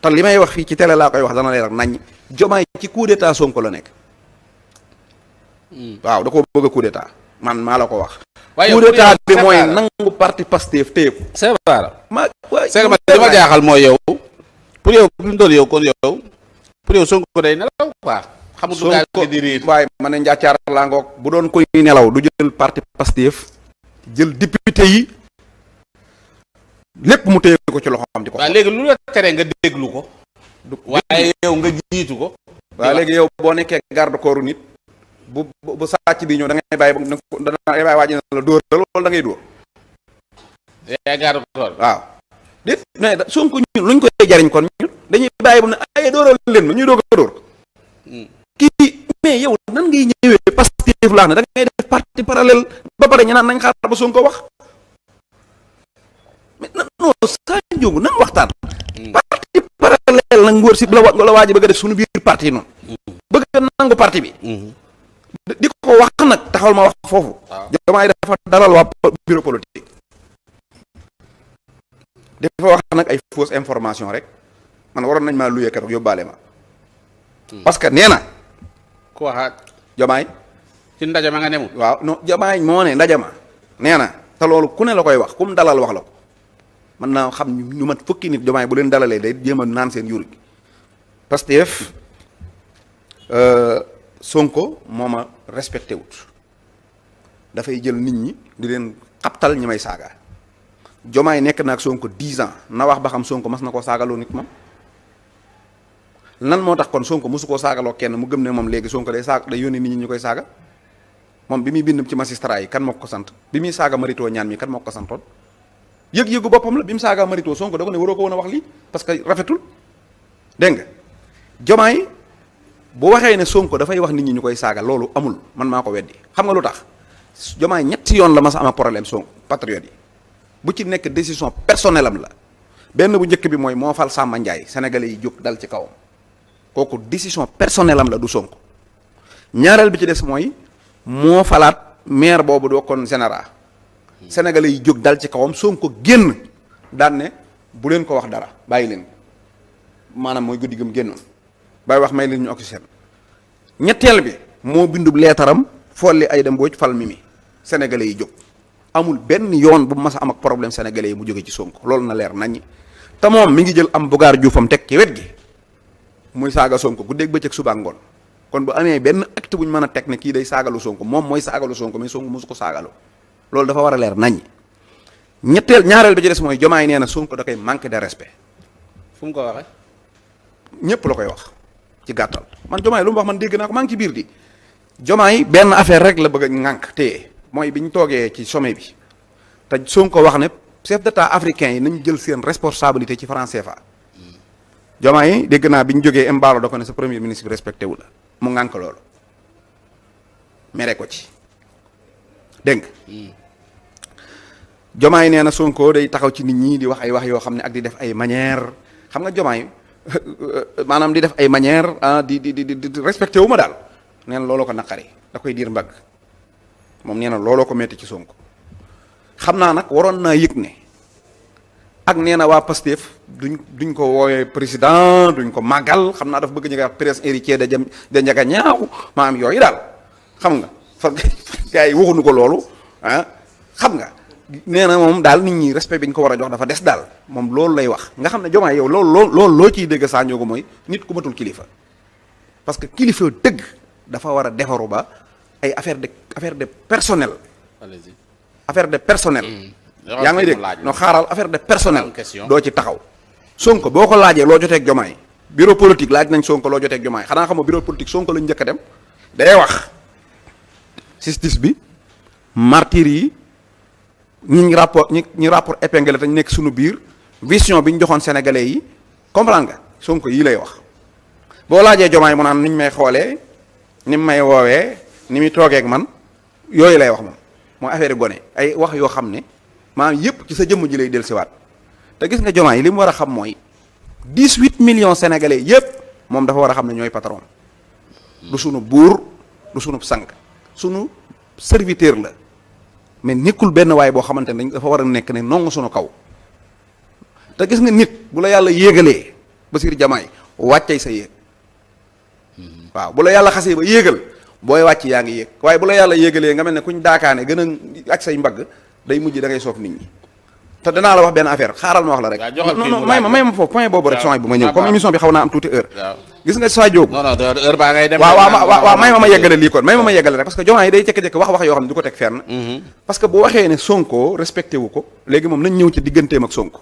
te li may wax fii ci télé laa koy wax dana leer ak nañ Diomaye ci coup d'état Sonko la nekk waaw da ko bëgg a coup d'état man maa la ko wax. waaye coup d'état bi mooy nangu parti Pastef téye ko. c'est vrai. c'est que man li ma jaaxal mooy yow pour yow fi mu doon yow kon yow pour yow Sonko day nelaw quoi. xamul lu gaal di riir waaye ma ne njaacaar laa ngoog bu doon koy nelaw du jël parti Pastef jël député yi lépp mu téye ko ci loxoom di ko. waaw léegi lu la tere nga déglu ko. waaye yow nga jiitu ko. waaw léegi yow boo nekkee garde corps nit bu sàcc bi ñëw da ngay bàyyi da ngay bàyyi waaj na la dóoral wala da ngay dóor. yaa garde corps. waaw déet mais Sonko ñun luñ koy jariñ kon ñun dañuy bàyyi ba ne ay dóoral leen ma ñuy doog a dóor. kii mais yow nan ngay ñëwee Pastef laax ne da ngay def parti parallèle ba pare ñu naan nañ xaar ba Sonko wax mais non saa njóogu nan waxtaan. parti parallèle nag ngóor si la waa ji bëgg a def suñu biir parti noonu. bëgg a nangu parti bi. di ko wax nag taxawal ma wax foofu. waaw Diomaye dafa dalal waa bureau politique. dafa wax nag ay fausse information rek man waroon nañ maa luyee keroog yóbbaale ma. parce que nee na. ku waxaat. Diomaye. ci ndaje ma nga nemul. waaw non Diomaye moo ne ndaje ma. nee na te loolu ku ne la koy wax kum dalal wax la ko mën naa xam ñu mat fukki nit Diomaye bu leen dalalee day jéem a naan seen yur gi. Pastef Sonko moo ma respecté wut dafay jël nit ñi di leen xabtal ñi may saaga Diomaye nekk na ak Sonko 10 ans na wax ba xam Sonko mas na koo saagaloo nit moom. lan moo tax kon Sonko mosu koo saagaloo kenn mu gëm ne moom léegi Sonko day yónni nit ñi ñu koy saaga moom bi muy bind ci magistrat yi kan moo ko sant bi muy saaga Marito ñaan mi kan moo ko santoon yëg-yëgu boppam la bi mu saaga Marito Sonko da ko ne waroo ko woon a wax lii parce que rafetul dégg nga Diomaye bu waxee ne Sonko dafay wax nit ñi ñu koy saaga loolu amul man maa ko weddi xam nga lu tax Diomaye ñetti yoon la ma sa am problème Sonko patriote yi bu ci nekk décision personnelle am la benn bu njëkk bi mooy moo fal Samba Ndiaye sénégalais yi jóg dal ci kawam kooku décision personnelle am la du Sonko ñaareel bi ci des mooy moo falaat maire boobu doo kon général sénégalais yi jóg dal ci kawam Sonko génn daan ne bu leen ko wax dara bàyyi leen maanaam mooy guddi gëm génnoon bàyyi wax may leen ñu oxygène ñetteel bi moo bindub leetaram folli ay dem boo fal Mimi sénégalais yi jóg amul benn yoon bu mas a am ak problème sénégalais yi mu jóge ci Sonko loolu na leer naññi te moom mi ngi jël am bugaar juufam teg ci wet gi muy saaga Sonko guddeeg bëccëg suba ngoon kon bu amee benn acte bu ñu mën a teg ne kii day saagalu Sonko moom mooy saagalu Sonko mais Sonko mosu ko saagalu loolu dafa war a leer naññi ñaareel bi ci des mooy Diomaye nee na Sonko da koy manque de respect. fu mu ko waxee. ñëpp la koy wax ci gàttal man Diomaye lu mu wax man dégg naa ko maa ngi ci biir di Diomaye benn affaire rek la bëgg a ŋànk téye mooy bi ñu toogee ci sommet bi te Sonko wax ne chef d'état africain yi nañ jël seen responsabilité ci franc CFA. Diomaye dégg naa bi ñu jógee Embalo da ko ne sa premier ministre bi respecté wu la mu ŋànk loolu mere ko ci dégg nga Diomaye nee na Sonko day taxaw ci nit ñi di wax ay wax yoo xam ne ak di def ay manière xam nga Diomaye maanaam di def ay manière di respecté wu ma daal nee na looloo ko naqari da koy diir mbagg moom nee na looloo ko metti ci Sonko xam naa nag waroon naa yëg ne ak nee na waa Pastef duñ ko woowee président duñ ko màggal xam naa dafa bëgg ñu koy wax prince héritier de Ndiaga ñaaw maanaam yooyu daal xam nga fa gars yi waxuñu ko loolu xam nga nee na moom daal nit ñi respect bi ñu ko war a jox dafa des daal moom loolu lay wax nga xam ne Diomaye yow loolu loo ciy dégg saa ñoo ko mooy nit ku matul kilifa parce que kilifa dëgg dafa war a defaru ba ay affaire de personnel. allez-y. affaire de personnel. yaa ngi may dégg no xaaral affaire de personnel doo ci taxaw Sonko boo ko laajee loo jotee ak Diomaye bureau politique laaj nañ Sonko loo jotee ak Diomaye xanaa xam nga bureau politique Sonko lañ njëkk a dem day wax justice bi martyrs yi ñi rapport épinglé te ñu nekk suñu biir vision bi ñu joxoon sénégalais yi comprendre nga Sonko yii lay wax boo laajee Diomaye mu naan ni ñu may xoolee ni mu may woowee ni muy toogee ak man yooyu lay wax moom mooy affaire gone ay wax yoo xam ne maanaam yëpp ci sa jëmm ji lay dellusiwaat te gis nga Diomaye li mu war a xam mooy 18 millions sénégalais yëpp moom dafa war a xam ne ñooy patron du sunu buur du sunu sang sunu serviteur la mais nekkul benn waay boo xamante ne dafa war a nekk ne nongu sunu kaw te gis nga nit bu la yàlla yéegalee Bassirou Diomaye wàccay sa yéeg waaw bu la yàlla xasee ba yéegal booy wàcc yaa ngi yéeg waaye bu la yàlla yéegalee nga mel ne kuñ daakaane gën a ak say mbagg day mujj da ngay soof nit ñi te danaa la wax benn affaire xaaral ma wax la rek. non may ma foofu point boobu rek son bu ma ñëw comme émission bi xaw naa am tuuti heure. gis nga Sa Diop. non heure baa ngay dem. waaw may ma yeggale lii kon may ma yeggale rek parce que Diomaye day jékki-jékki wax yoo xam ne du ko teg fenn. parce que bu waxee ne Sonko respecté wu ko léegi moom nañ ñëw ci digganteem ak Sonko.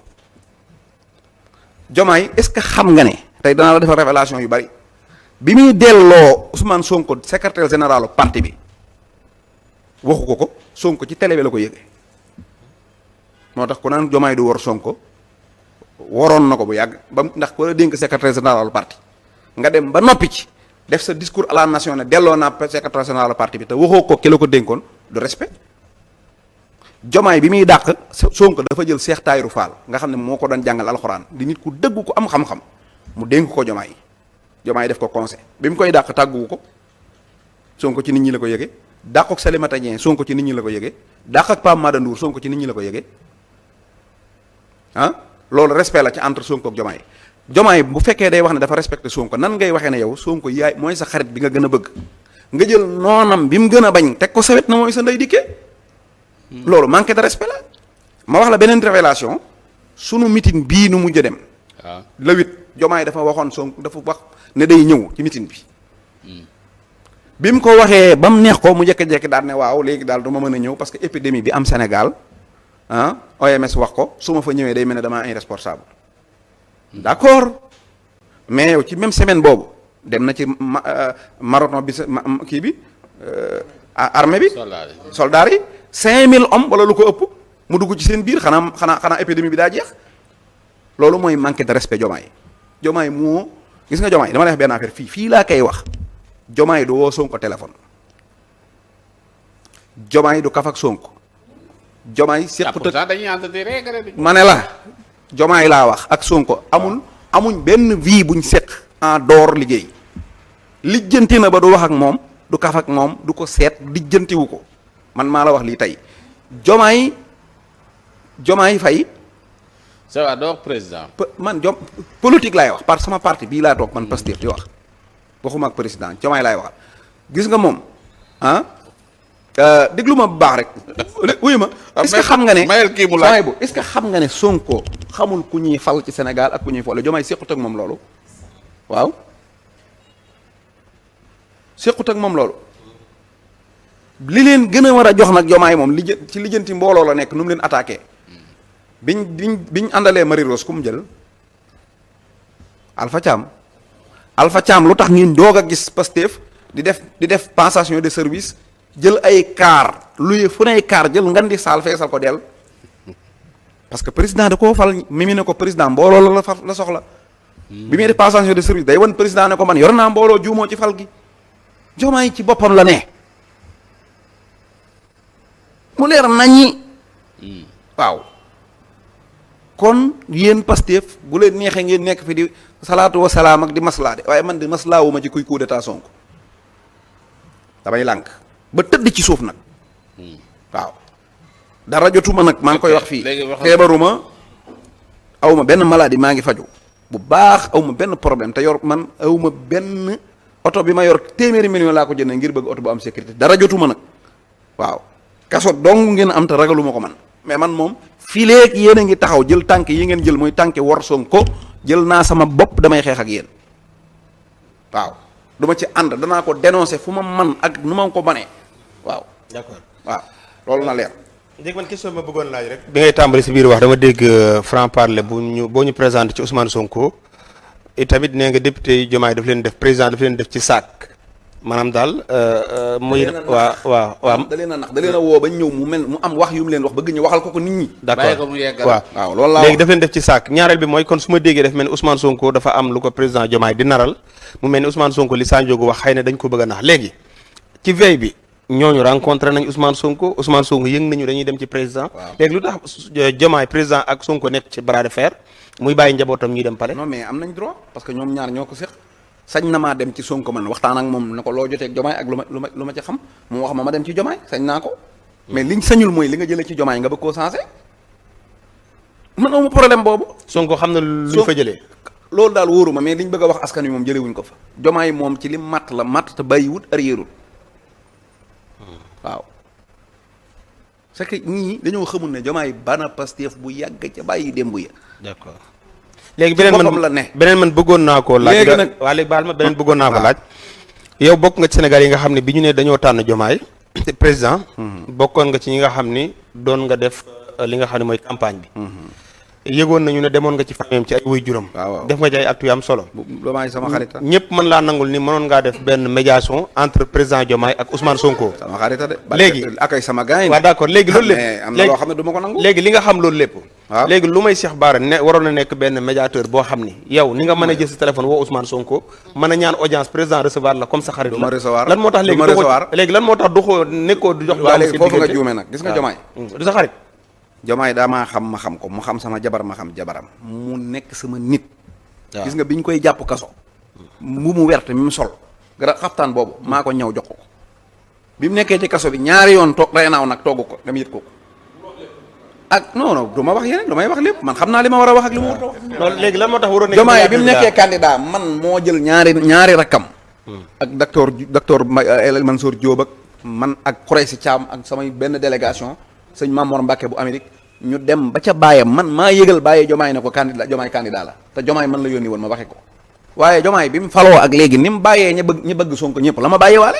Diomaye est-ce que xam nga ne tey danaa la defal révélation yu bari bi muy delloo Ousmane Sonko secrétaire général parti bi waxu ko Sonko ci télé bi la ko yëgee moo tax ku naan Diomaye du war Sonko waroon na ko bu yàgg ba ndax ko la dénk secrétaire général parti nga dem ba noppi ci def sa discours à la nation ne delloo naa secrétaire général parti bi te waxoo ko ki la ko dénkoon du respect Diomaye bi muy dàq Sonko dafa jël Cheikh Tahirou Fall nga xam ne moo ko doon jàngal alxuraan di nit ku dëgg ko am xam-xam mu dénk ko Diomaye def ko conseil bi mu koy dàq tàgguwu ko Sonko ci nit ñi la ko yëgee dàq ak Salimata Dieng Sonko ci nit ñi la ko yëgee dàq ak Pape Mada Ndour Sonko ci nit ñi la ko yëgee loolu respect la ci entre Sonko ak Diomaye bu fekkee day wax ne dafa respecté Sonko nan ngay waxee ne yow Sonko yaay mooy sa xarit bi nga gën a bëgg nga jël noonam bi mu gën a bañ teg ko sawet na mooy sa ndey dikkee loolu manque de respect la ma wax la beneen révélation sunu meeting bii nu mujj a dem le 8 Diomaye dafa waxoon Sonko dafa wax ne day ñëw ci meeting bi bi mu ko waxee ba mu neex ko mu jékki-jékki daal ne waaw léegi daal du ma mën a ñëw parce que épidémie bi am Sénégal OMS wax ko su ma fa ñëwee day mel ne damaa irresponsable d'accord mais yow ci même semaine boobu dem na ci marathon bi kii bi armée bi soldats yi 5000 hommes wala lu ko ëpp mu dugg ci seen biir xanaa épidémie bi daa jeex loolu mooy manque de respect Diomaye moo gis nga Diomaye dama lay wax benn affaire fii laa koy wax Diomaye du woo Sonko téléphone Diomaye du kaf ak Sonko Diomaye sequt ak ma ne la Diomaye laa wax ak Sonko amuñ benn vie buñ seq en dehors liggéey lijjanti na ba du wax ak moom du kaf ak moom du ko seet lijjantiwu ko man maa la wax lii tey Diomaye Faye ça va doo président. man politique laay wax par sama parti bii laa toog man Pastef di wax waxuma ak président Diomaye laay waxal gis nga moom déglu ma bu baax rek. wuyu ma est-ce que xam nga ne est-ce que xam nga ne Sonko xamul ku ñuy fal ci Sénégal ak ku ñuy folle Diomaye séqut ak moom loolu waaw séqut ak moom loolu li leen gën a war a jox nag Diomaye moom ci lijjanti mbooloo la nekk nu mu leen attaqué biñ àndalee Marie Rose ku mu jël Alpha Thiam lu tax ngeen doog a gis Pastef di def passation de service jël ay car luy fu nay car jël ngan di saal feesal ko del parce que président da koo fal mimi ne ko président mbooloo la soxla bi muy def passation de service day wan président ne ko man yor naa mbooloo juumoo ci fal gi Diomaye ci boppam la ne mu leer naññi waaw kon yéen Pastef bu leen neexee ngeen nekk fi di salaatu wa salaam ak di maslaa de waaye man di maslaawuma ci kuy coup d'état Sonko damay lànk ba tëdd ci suuf nag waaw dara jotuma nag maa ngi koy wax fii feebaruma awma benn maladie maa ngi faju bu baax awma benn problème te yor man awma benn oto bi ma yor téeméeri million laa ko jëndee ngir bëgg oto bu am sécurité dara jotuma nag waaw kaso dong ngeen am te ragaluma ko man mais man moom fii léegi yéen a ngi taxaw jël tànk yi ngeen jël mooy tànk wor Sonko jël naa sama bopp damay xeex ak yéen waaw duma ci ànd danaa ko dénoncer fu ma man ak nu ma ko banee waaw. d'accord waaw loolu na leer. dégg man question ma bëggoon laaj rek. bi ngay tàmbali si biir wax dama dégg franc parler boo ñu présenté ci Ousmane Sonko et tamit nee nga député Diomaye daf leen def président daf leen def ci sac maanaam daal. muy waaw da leen a nax da leen a woo ba ñëw mu am wax yu mu leen wax bëgg ñu waxal ko nit ñi. d'accord waaw loolu laa léegi daf leen def ci sac ñaareel bi mooy kon su ma déggee daf mel ni Ousmane Sonko dafa am lu ko président Diomaye di naral mu mel ni Ousmane Sonko li Sanjogu wax xëy na dañ ko bëgg a nax léegi ci veille bi ñooñu rencontré nañ Ousmane Sonko yëng nañu dañuy dem ci président. léegi lu tax Diomaye président ak Sonko nekk ci bras de fer muy bàyyi njabootam ñuy dem palais. non mais am nañ droit parce que ñoom ñaar ñoo ko seq sañ na maa dem ci Sonko man waxtaan ak moom ne ko loo jotee ak Diomaye ak lu ma ci xam mu wax ma dem ci Diomaye sañ naa ko mais liñ sañul mooy li nga jëlee ci Diomaye nga bëgg koo changé man amu problème boobu. Sonko xam na lu ñu fa jëlee. loolu daal wóoruma mais liñ bëgg a wax askan wi moom jëlewuñ ko fa. Diomaye moom ci li matt la matt te bàyyiwut arrièreul waaw c'est que ñii dañoo xamul ne Diomaye bana Pastef bu yàgg ca bàyyi démb ya. d'accord léegi beneen man bëggoon naa koo laaj. léegi nag waa léegi baal ma beneen bëggoon naa ko laaj. yow bokk nga ci Sénégal yi nga xam ne bi ñu ne dañoo tànn Diomaye te président. bokkoon nga ci ñi nga xam ni doon nga def li nga xam ne mooy campagne bi. yëgoon nañu ne demoon nga ci famille ci ay wuy juróom. waaw def nga ci ay actes yu am solo. Diomaye sama xarita. ñëpp mën laa nangul ni mënoon ngaa def benn médiation entre président Diomaye ak Ousmane Sonko. sama xarita de. léegi ak ay sama gars yi. waaw d'accord léegi loolu lépp am na loo xam ne du ma ko nangu. léegi li nga xam loolu lépp. waaw léegi lu may Cheikh Bara ne waroon na nekk benn médiateur boo xam ni yow ni nga mën a jël sa téléphone woo Ousmane Sonko mën a ñaan audience président recevoir la comme sa xarit la. du ma recevoir lan moo tax léegi lan moo tax duxoo nekkoo du jox. waaw léegi foofu nga juumee nag gis nga Diomaye. du sa xarit. Diomaye damaa xam ma xam ko mu xam sama jabar ma xam jabaram mu nekk sama nit. gis nga bi ñu koy jàpp kaso. mu wert mi mu sol. xaftaan boobu maa ko ñëw jox ko. bi mu nekkee ci kaso bi ñaari yoon rey naaw nag togg ko dem yët ko. ak non du ma wax yeneen damay wax lépp man xam naa li ma war a wax ak li mu war a wax. loolu léegi lan moo tax waroon nañu. Diomaye bi mu nekkee candidat man moo jël ñaari rakkam. ak docteur El Mansour Diop ak man ak Khoureysi Thiam ak samay benn délégation sëñ Mamour Mbacke bu Amérique ñu dem ba ca baayam man maa yëgal bàyyee Diomaye ne ko candidat la te Diomaye man la yónni woon ma waxe ko waaye Diomaye bi mu faloo ak léegi ni mu bàyyee ñi bëgg Sonko ñëpp la ma bàyyee waale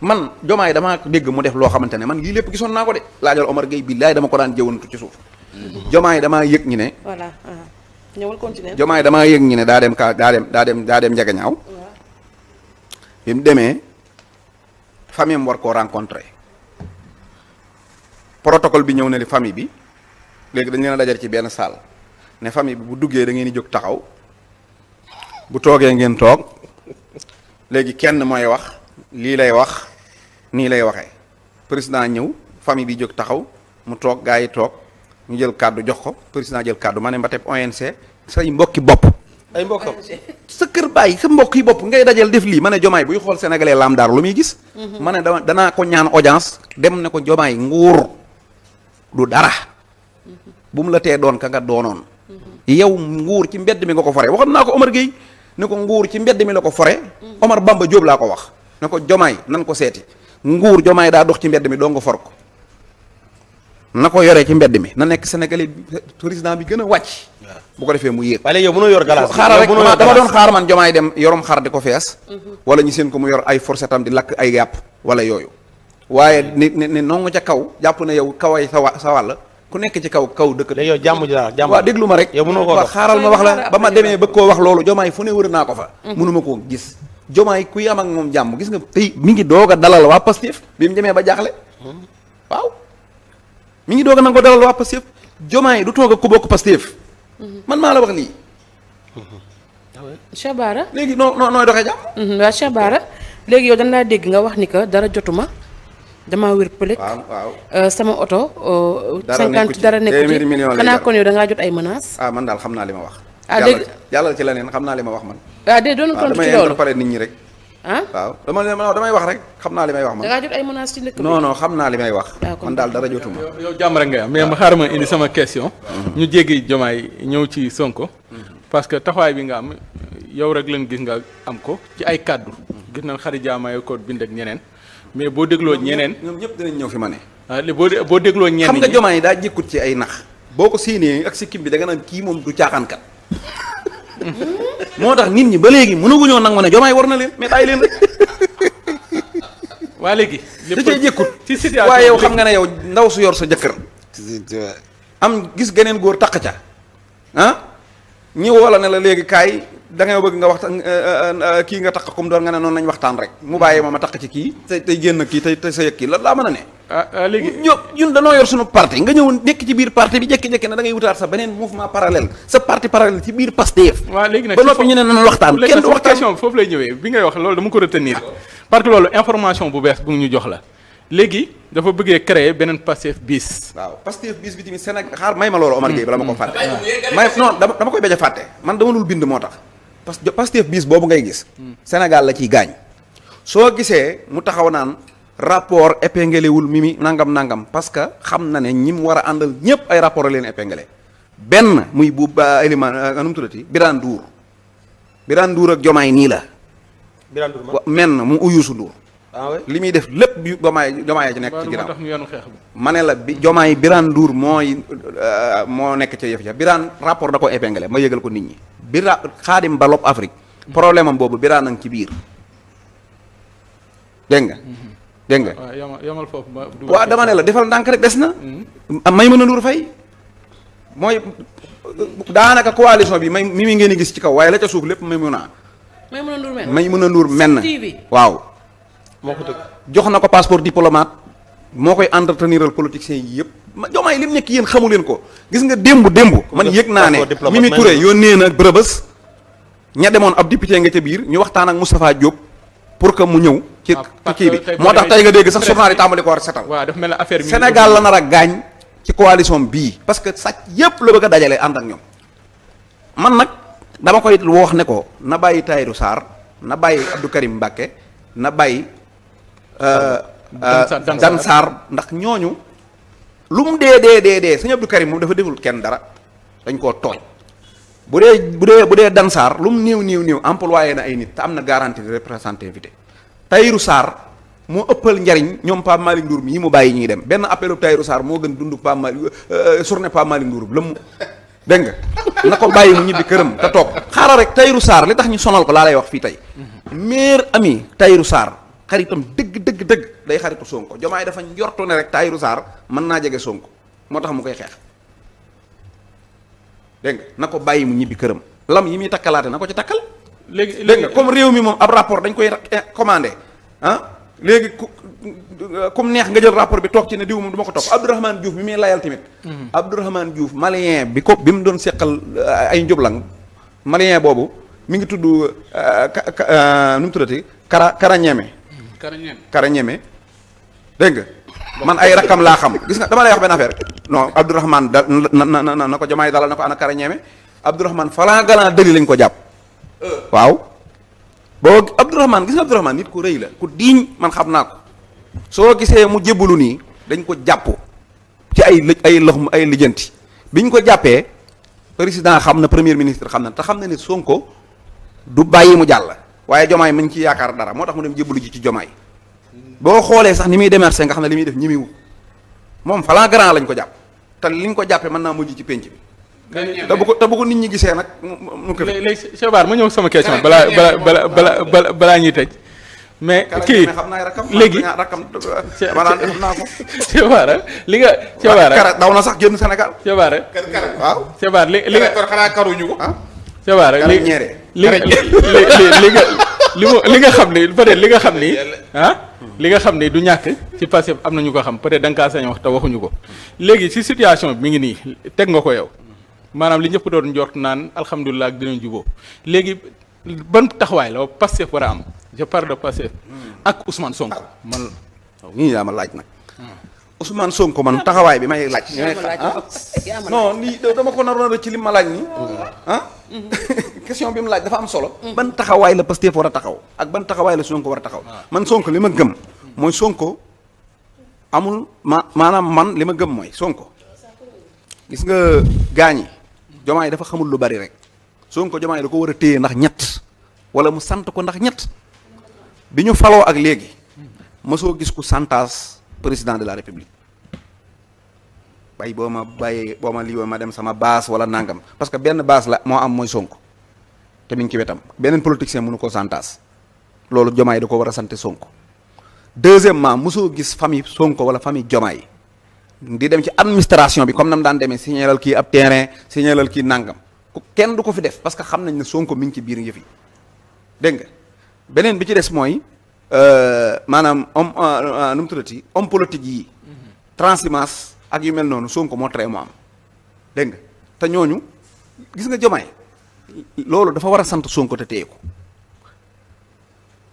man Diomaye damaa dégg mu def loo xamante ne man lii lépp gisoon naa ko de laajal Omar Gueye billaay dama ko daan jëwantu ci suuf Diomaye damaa yëg ñi ne voilà ñëwal continuer Diomaye damaa yëg ñi ne daa dem Njagañaaw bi mu demee famille am war koo rencontré protocole bi ñëw na li famille bi léegi dañ leen a dajale ci benn salle ne famille bi bu duggee da ngeen di jóg taxaw bu toogee ngeen toog léegi kenn mooy wax lii lay wax nii lay waxee président ñëw famille bi jóg taxaw mu toog gaa yi toog ñu jël kàddu jox ko président jël kàddu ma ne Mbateb ONC say mbokki bopp. ay mbokkam sa kër bàyyi sa mbokk yi bopp ngay dajal def lii ma ne Diomaye buy xool sénégalais laam daar lu muy gis. ma ne danaa ko ñaan audience dem ne ko Diomaye nguur du dara. bu mu la tee doon ka nga doonoon. yow nguur ci mbedd mi nga ko fore waxoon naa ko Omar Gueye ne ko nguur ci mbedd mi la ko fore. Omar Bamba Diop laa ko wax ne ko Diomaye nan ko seeti nguur Diomaye daa dox ci mbedd mi doo nga for ko na ko yoree ci mbedd mi na nekk sénégalais président bi gën a wàcc. bu ko defee mu yéeg. waaye léegi yow mënoo yor galaas. xaaral rek dama doon xaar man Diomaye dem yorum xar di ko fees. wala ñu seen ko mu yor ay fourchette am di lakk ay yàpp wala yooyu. waaye ni nongu ca kaw jàpp na yow kaway sa wàll ku nekk ci kaw dëkk. léegi yow jàmm ji daal jàmm. waaw déglu ma rek. yow mënoo koo waaw xaaral ma wax la ba ma demee bëgg koo wax loolu Diomaye fu ne wër naa ko fa. mënuma koo gis. Diomaye kuy am ak moom jàmm gis nga tey mi ngi doog a dalal waa Pastef bi mu demee ba jaaxle. waaw mi ngi doog a nangoo dalal waa Pastef Diomaye du toog ak ku bokk Pastef. man maa la wax lii. Cheikh Bara léegi nooy doxee jàmm. waaw Cheikh Bara léegi yow dañ laa dégg nga wax ni que dara jotuma damaa wér pëlëg. waaw sama oto. dara nekku ci 50 dara nekku ci téeméeri million lay xanaa jar. kon yow da ngaa jot ay menaces. man daal xam naa li ma wax. dégg jàllal ci leneen xam naa li ma wax man. dégg doon tontu ci damay loolu interpellé nit ñi rek. waaw damay wax rek xam naa li may wax da man. ngaa jot ay menaces ci dëkk bi. non xam naa li may wax. kon man daal dara jotuma. yow jàmm rek ngay am mais ma xaaral ma indi sama question. ñu jéggi Diomaye ñëw ci Sonko. parce que taxawaay bi nga am yow rek leen gis nga am ko ci ay kàddu. gis nañ xarit Diomaye ko bind ak ñeneen. mais boo dégloo ñeneen. ñoom ñëpp dinañ ñëw fi ma ne. boo dégloo ñeneen xam nga Diomaye daa jékkut ci ay nax. boo ko séenee ak sikkim bi da nga naan kii moom du caaxaankat. moo tax nit ñi ba léegi mënaguñoo nangu ne Diomaye war na leen mais bàyyi leen rek. waa léegi. da cee jékkut ci situation waaye yow xam nga ne yow ndaw su yor sa jëkkër. am gis geneen góor taq ca ñëw wala ne la léegi kaay da ngay bëgg nga waxtaan kii nga taq comme doon nga ne noonu nañ waxtaan rek mu bàyyi ma taq ci kii tey génn kii tey sa yëg kii la laa mën a ne. léegi ñun danoo yor suñu parti nga ñëw nekk ci biir parti bi jékki-jékki ne da ngay wutaat sa beneen mouvement parallèle sa parti parallèle ci biir Pastef. waaw léegi nag ba noppi ñu ne nañ waxtaan kenn du waxtaan. question foofu lay ñëwee bi ngay wax loolu dama ko retenir parce que loolu information bu bees bu ñu jox la léegi dafa bëggee créer beneen Pastef bis. waaw Pastef bis bi tamit Sénégal xaar may ma loolu Omar Gueye bala ma ko fàtte. may non dama koy bañ a fàtte man dama dul bind moo tax. parce que Pastef bis boobu ngay gis. Sénégal la ciy gaañ. soo gisee mu taxaw naan rapport épinglé wul Mimi nangam parce que xam na ne ñi mu war a àndal ñëpp ay rapport a leen épinglé benn muy bu élément nu mu tuddati Birane Ndour ak Jomaay nii la. Birane Ndour men mu uyusu Ndour. li muy def lépp bi Jomaay ci nekk ci ginnaaw. tax ñu yanu xeex bi. ma ne la bi Jomaay Birane Ndour moo nekk ca yëf ja Birane rapport da ko épinglé ma yëgal ko nit ñi. Xaadim Ba Lop Afrique. problème am boobu Birane nag ci biir dégg nga. waaw yamal foofu ba. waaw dama ne la defal ndànk rek des na. may mën a Ndour Faye mooy daanaka coalition bi mi ngeen di gis ci kaw waaye la ca suuf lépp may mën a. may mën a Ndour men waaw. moo ko tëgg jox na ko passeport diplomate moo koy entreteniral politiciens yi yëpp Jomaay li mu nekk yéen xamu leen ko gis nga démb man yëg naa ne Mimi Touré yónnee na Bërëbës ña demoon ab député nga ca biir ñu waxtaan ak Moustapha Diop pour que mu ñëw ci kii bi moo tax tey nga dégg sax journal yi tàmbali ko war a setal waaw dafa mel ne affaire bi Sénégal la nar a gaañ ci coalition bii parce que sàcc yëpp la bëgg a dajale ànd ak ñoom man nag dama koy wax ne ko na bàyyi Tahirou Sarr na bàyyi Abdou Karim Mbacké na bàyyi Dan Sarr ndax ñooñu lu mu dee sëñ Abdou Karim moom dafa deful kenn dara dañ koo tooñ bu dee Dan Sarr lu mu néew employé na ay nit te am na garantie de représentativité Tahirou Sarr moo ëppal njariñ ñoom Pape Malick Ndour mi yi mu bàyyi ñuy dem benn appelu Tahirou Sarr moo gën dund Pape Malick journée Pape Malick Ndour lëmm dégg nga na ko bàyyi mu ñibbi këram te toog xaaral rek Tahirou Sarr li tax ñu sonal ko laa lay wax fii tey meilleur ami Tahirou Sarr xaritam dëgg day xaritu Sonko Jomaay dafa njortu ne rek Tahirou Sarr mën naa jege Sonko moo tax mu koy xeex dégg nga na ko bàyyi mu ñibbi këram lam yi muy takkalaate na ko ci takkal. léegi dégg nga comme réew mi moom ab rapport dañ koy commandé léegi comme neex nga jël rapport bi toog ci ne diw moom du ma ko topp Abdourahmane Diouf mi muy layal tamit. Abdourahmane Diouf malien bi mu doon seqal ay njublang malien boobu mi ngi tudd nu mu tuddati Kara Ñeme dégg nga man ay rakkam laa xam gis nga dama lay wax benn affaire non Abdourahmane da na ko Jomaay dalal na ko ana Kara Ñeme Abdourahmane falaa galant dëli lañ ko jàpp waaw boo Abdourahmane gis nga Abdourahmane nit ku rëy la ku diiñ man xam naa ko soo gisee mu jébbalu nii dañ ko jàpp ci ay lijjanti biñ ko jàppee président xam na premier ministre xam na te xam na ne Sonko du bàyyi mu jàll waaye Jomaay mu ngi ci yaakaar dara moo tax mu dem jébbalu ji ci Jomaay boo xoolee sax ni muy démarché nga xam ne li muy def ñimiwu moom flagrant lañ ko jàpp te liñ ko jàppee mën naa mujj ci penc bi te bu ko nit ñi gisee nag mu ko léegi Cheikh Bara ma ñëw sama question balaa ñuy tëj mais kii léegi rakam xam naa ko Cheikh Bara li nga Cheikh Bara kara daw na sax génn Sénégal Cheikh Bara waaw Cheikh Bara li nga xanaa karuñu ko Cheikh Bara li nga xam ni peut-être li nga xam ni li nga xam ni du ñàkk ci Pastef am na ñu ko xam peut-être da nga kaa sañ wax te waxuñu ko léegi ci situation bi mi ngi nii teg nga ko yow maanaam li ñëpp doon njort naan alhamdulilah ak dinañ juboo léegi ban taxawaay la Pastef war a am je parle de Pastef ak Ousmane Sonko man. ñii yaa ma laaj nag. Ousmane Sonko man taxawaay bi may laaj. non lii dama ko naroon ci li ma laaj nii. question bi mu laaj dafa am solo. ban taxawaay la Pastef war a taxaw ak ban taxawaay la Sonko war a taxaw. man Sonko li ma gëm mooy Sonko amul maanaam man li ma gëm mooy Sonko gis nga gaañi Jomaay dafa xamul lu bari rek Sonko Jomaay da ko war a téye ndax ñett wala mu sant ko ndax ñett bi ñu faloo ak léegi mosoo gis ku santaas président de la république boo ma lii ma dem sama base wala nangam parce que benn base la moo am mooy Sonko te mi ngi ci wetam beneen politicien mënu ko santaas loolu Jomaay da ko war a sante Sonko deuxièmement mosoo gis famille Sonko wala famille Jomaay di dem ci administration bi comme nam daan demee signalal kii ab terrain signalal kii nangam kenn du ko fi def parce que xam nañ ne Sonko mi ngi ci biir yëf yi dégg nga beneen bi ci des mooy maanaam nu mu tuddati homme politique yi transhumance ak yu mel noonu Sonko moo tere mu am dégg nga te ñooñu gis nga Jomaay loolu dafa war a sant Sonko te téye ko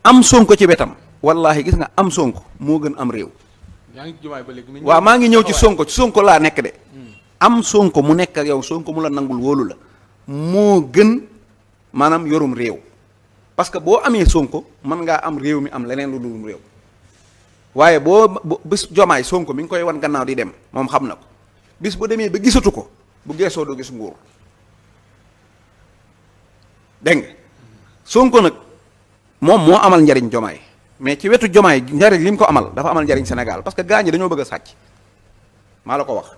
am Sonko ci wetam wallahi gis nga am Sonko moo gën am réew. yaa ngi Jomaay ba léegi waaw maa ngi ñëw ci Sonko laa nekk de am Sonko mu nekk ak yow Sonko mu la nangul wóolu la moo gën maanaam yorum réew parce que boo amee Sonko mën ngaa am réew mi am leneen lu dul réew waaye bis Jomaay Sonko mi ngi koy wan gannaaw di dem moom xam na ko bis bu demee ba gisatu ko bu geesoo du gis nguur dégg nga Sonko nag moom moo amal njariñ Jomaay mais ci wetu Jomaay njariñ li mu ko amal dafa amal njariñ Sénégal parce que gaañ ñi dañoo bëgg a sàcc maa la ko wax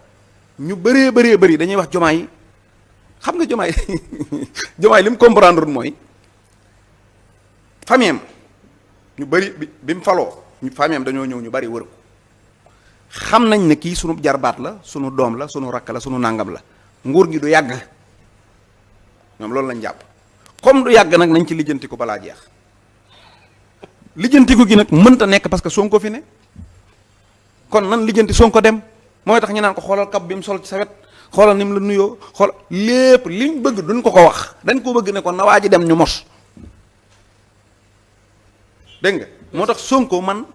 ñu bëree dañuy wax Jomaay xam nga Jomaay Jomaay li mu comprendre mooy famille am ñu bëri bi mu faloo ñu famille am dañoo ñëw ñu bëri wër ko xam nañ ne kii sunu jarbaat la sunu doom la sunu rakk la sunu nàngam la nguur gi du yàgg ñoom loolu lañ jàpp comme du yàgg nag nañ ci lijjantiku balaa jeex lijjantiku gi nag mënta nekk parce que Sonko fi ne kon nan lijjanti Sonko dem mooy tax ñu naan ko xoolal kab bi mu sol ci sa wet xoolal ni mu la nuyoo xool lépp liñ bëgg duñ ko wax dañ ko bëgg ne ko na waa ji dem ñu mos dégg nga moo tax Sonko man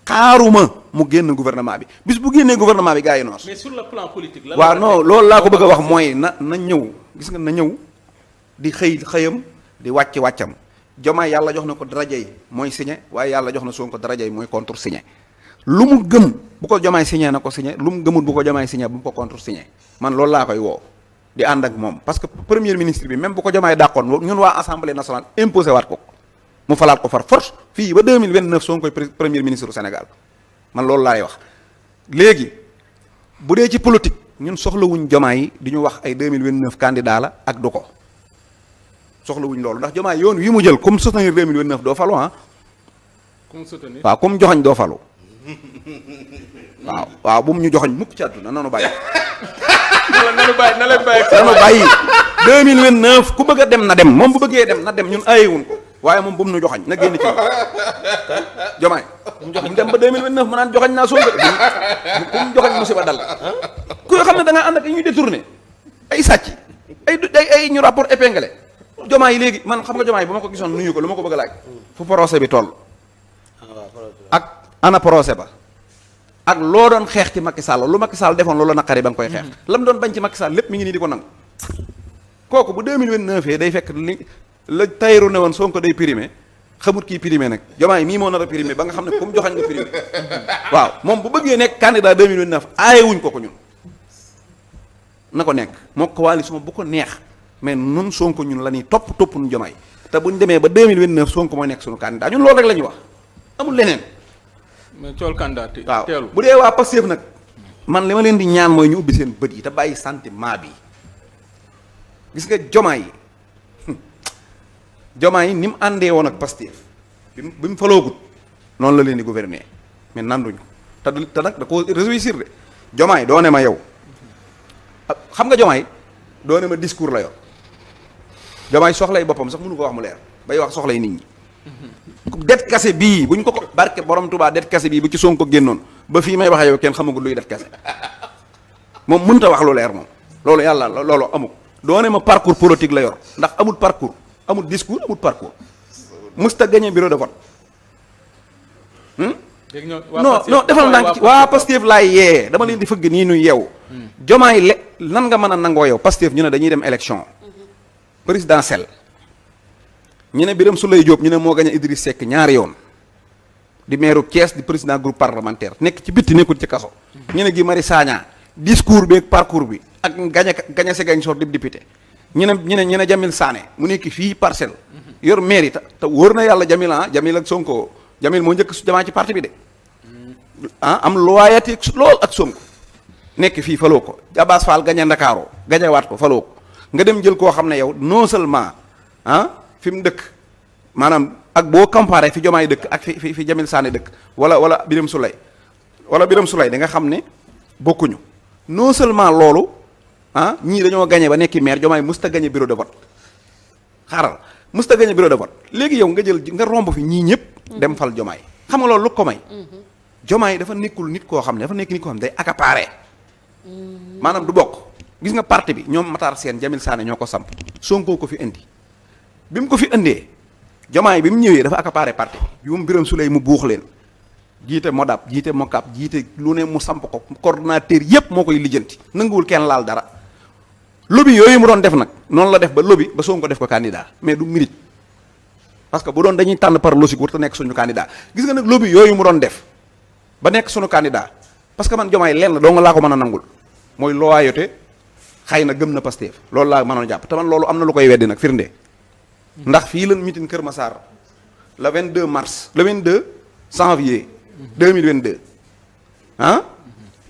xaaruma mu génn gouvernement bi bis bu génnee gouvernement bi gars yi noos. mais sur le plan politique. waaw non loolu laa ko bëgg a wax mooy na ñëw gis nga na ñëw di xëyam di wàccam Jomaay yàlla jox na ko daraja yi mooy signé waaye yàlla jox na Sonko daraja yi mooy contre signé lu mu gëm bu ko Jomaay signé na ko signé lu mu gëmul bu ko Jomaay signé bu mu ko contre signé man loolu laa koy woo di ànd ak moom parce que premier ministre bi même bu ko Jomaay dàqoon ñun waa assemblée nationale imposé waat ko mu falaat ko far force fii ba 2029 Sonko koy premier ministre du Sénégal man loolu laay wax léegi bu dee ci politique ñun soxlawuñ Jomaay di ñu wax ay 2029 candidat la ak du ko soxlawuñ loolu ndax Jomaay yoon wi mu jël comme soutenir 2029 doo falu ah. comme soutenir waaw comme joxañ doo falu waaw bu mu ñu joxañ mukk ci àdduna nanu bàyyi. na leen bàyyi. nanu bàyyi 2029 ku bëgg a dem na dem moom bu bëggee dem na dem ñun ayewuñ ko waaye moom bu mu nu joxañ na génn ci Jomaay mu dem ba 2029 mu naan joxañ naa Sonko bu mu joxañ musiba dal ku yoo xam ne da nga ànd ak ñuy détourné ay sàcc ay ñu rapport épinglé Jomaay yi léegi man xam nga Jomaay bu ma ko gisoon nuyu ko lu ma ko bëgg a laaj fu procès bi toll ak ana procès ba ak loo doon xeex ci Macky Sall lu Macky Sall defoon loolu naqari ba nga koy xeex lam doon bañ ci Macky Sall lépp mi ngi nii di ko nangu kooku bu 2029 day fekk li la Tahirou ne woon Sonko day primé xamut kii primé nag Jomaay mii moo nar a primé ba nga xam ne comme joxañ nga primé waaw moom bu bëggee nekk candidat 2029 aayewuñ ko ñun na ko nekk moo coalition bu ko neex mais nun Sonko ñun la ñuy topp nu Jomaay te buñ demee ba 2029 Sonko mooy nekk suñu candidat ñun loolu rek la ñuy wax amul leneen mais cool candidat waaw teelu bu dee waa Pastef nag man li ma leen di ñaan mooy ñu ubbi seen bët yi te bàyyi sentiment bi gis nga Jomaay ni mu àndee woon ak Pastef bi mu faloogut noonu la leen di gouverner mais nanduñu te nag da ko réussir de Jomaay doo ne ma yow xam nga Jomaay doo ne ma discours la yor Jomaay soxlay boppam sax mënu ko wax mu leer bay wax soxlay nit ñi det kase bii buñ ko barke borom Tuubaa det kase bii bu ci Sonko génnoon ba fii may waxee yow kenn xamagul luy det kase moom mënta wax lu leer moom loolu yàlla loolu amul doo ne ma parcours politique la yor ndax amul parcours amul discours amul parcours musta gagné bureau de vote non defal ndànk ci waa Pastef laay yee dama leen di fëgg nii nuy yeewu Jomaay nan nga mën a nangoo yow Pastef ñu ne dañuy dem élection présidentielle ñu ne Birame Souleye Diop ñu ne moo gañ a Idriss Seck ñaari yoon di maire Thiès di président groupe parlementaire nekk ci bitti nekkul ci kaso ñu ne Guy Marius Sagna discours bi ak parcours bi ak gañ a Ziguinchor di député ñu ne Jamil Sané mu nekk fii Parcelles yor mairie te wóor na yàlla Jamil ak Sonko Jamil moo njëkk Jomaay ci parti bi de am loyauté lool ak Sonko nekk fii faloo ko Abass Fall gañ a Ndakaaroo gañewaat ko faloo ko nga dem jël koo xam ne yow non seulement fi mu dëkk maanaam ak boo comparé fi Jomaay dëkk ak fi Jamil Sané dëkk wala Birame Souleye da nga xam ne bokkuñu non seulement loolu ñii dañoo gañe ba nekki maire Jomaay musta gañe bureau de vote xaaral musta gañe bureau de vote léegi yow nga jël nga romb fi ñii ñëpp dem fal Jomaay xam nga loolu lu ko may Jomaay dafa nekkul nit koo xam ne dafa nekk nit koo xam ne day accaparé maanaam du bokk gis nga parti bi ñoom Matar Sène Jamil Sané ñoo ko samp Sonko ko fi indi bi mu ko fi indee Jomaay bi mu ñëwee dafa accaparé parti bi mu Birame Souleye mu buux leen jiite Modap jiite Mokap jiite lu ne mu samp ko coordonnateur yépp moo koy lijjanti nanguwul kenn laal dara lobby yooyu mu doon def nag noonu la def ba lobby ba Sonko def ko candidat mais du mérite parce que bu doon dañuy tànn par logique warut a nekk suñu candidat gis nga nag lobby yooyu mu doon def ba nekk sunu candidat parce que man Diomaye lenn doo nga laa ko mën a nangul mooy loyauté xëy na gëm na Pastef loolu laa mënoon jàpp te man loolu am na lu koy weddi nag firnde ndax fii lan mitin Kër Massar le 22 mars le 22 janvier 2022 ah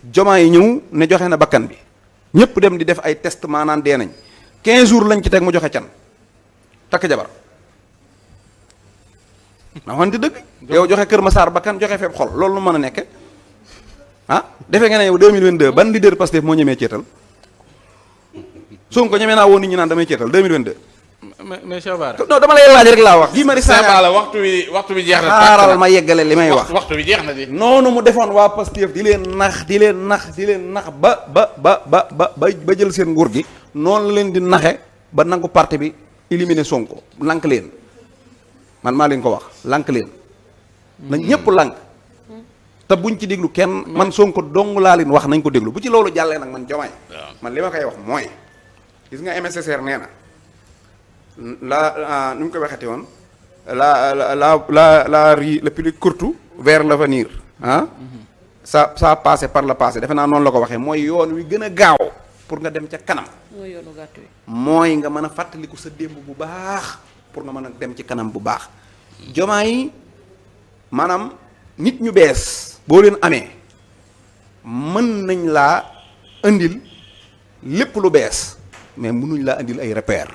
Diomaye ñëw ne joxe na bakkan bi ñëpp dem di def ay test maanaam dee nañ 15 jours lañ ci teg mu joxe can takk jabar na wante dëgg yow joxe Kër Massar bakkan joxe feeb xol loolu lu mën a nekke ah defe nga ne yow 2022 ban leader Pastef moo ñemee ceetal Sonko ñemee naa woon nit ñi naan damay ceetal 2022 mais Cheikh Bara non dama lay laaj rek laa wax. Guy Marius Sagna la waxtu bi jeex na. xaaral ma yeggale li may wax. waxtu bi jeex na di. noonu mu defoon waa Pastef di leen nax ba jël seen nguur gi noonu la leen di naxe ba nangu parti bi éliminer Sonko lank leen man maa leen ko wax lank leen. na ñëpp lank te buñ ci déglu kenn man Sonko dong laa leen wax nañ ko déglu bu ci loolu jàllee nag man Diomaye man li ma koy wax mooy gis nga MSSR nee na. nu mu ko waxati woon la rue le plus courte vers l'avenir ah ça passé par le passé defe naa noonu la ko waxee mooy yoon wi gën a gaaw pour nga dem ca kanam mooy yoonu gàtt wi. mooy nga mën a fàttaliku sa démb bu baax pour nga mën a dem ci kanam bu baax Diomaye maanaam nit ñu bees boo leen amee mën nañ laa indil lépp lu bees mais mënuñ laa indil ay repères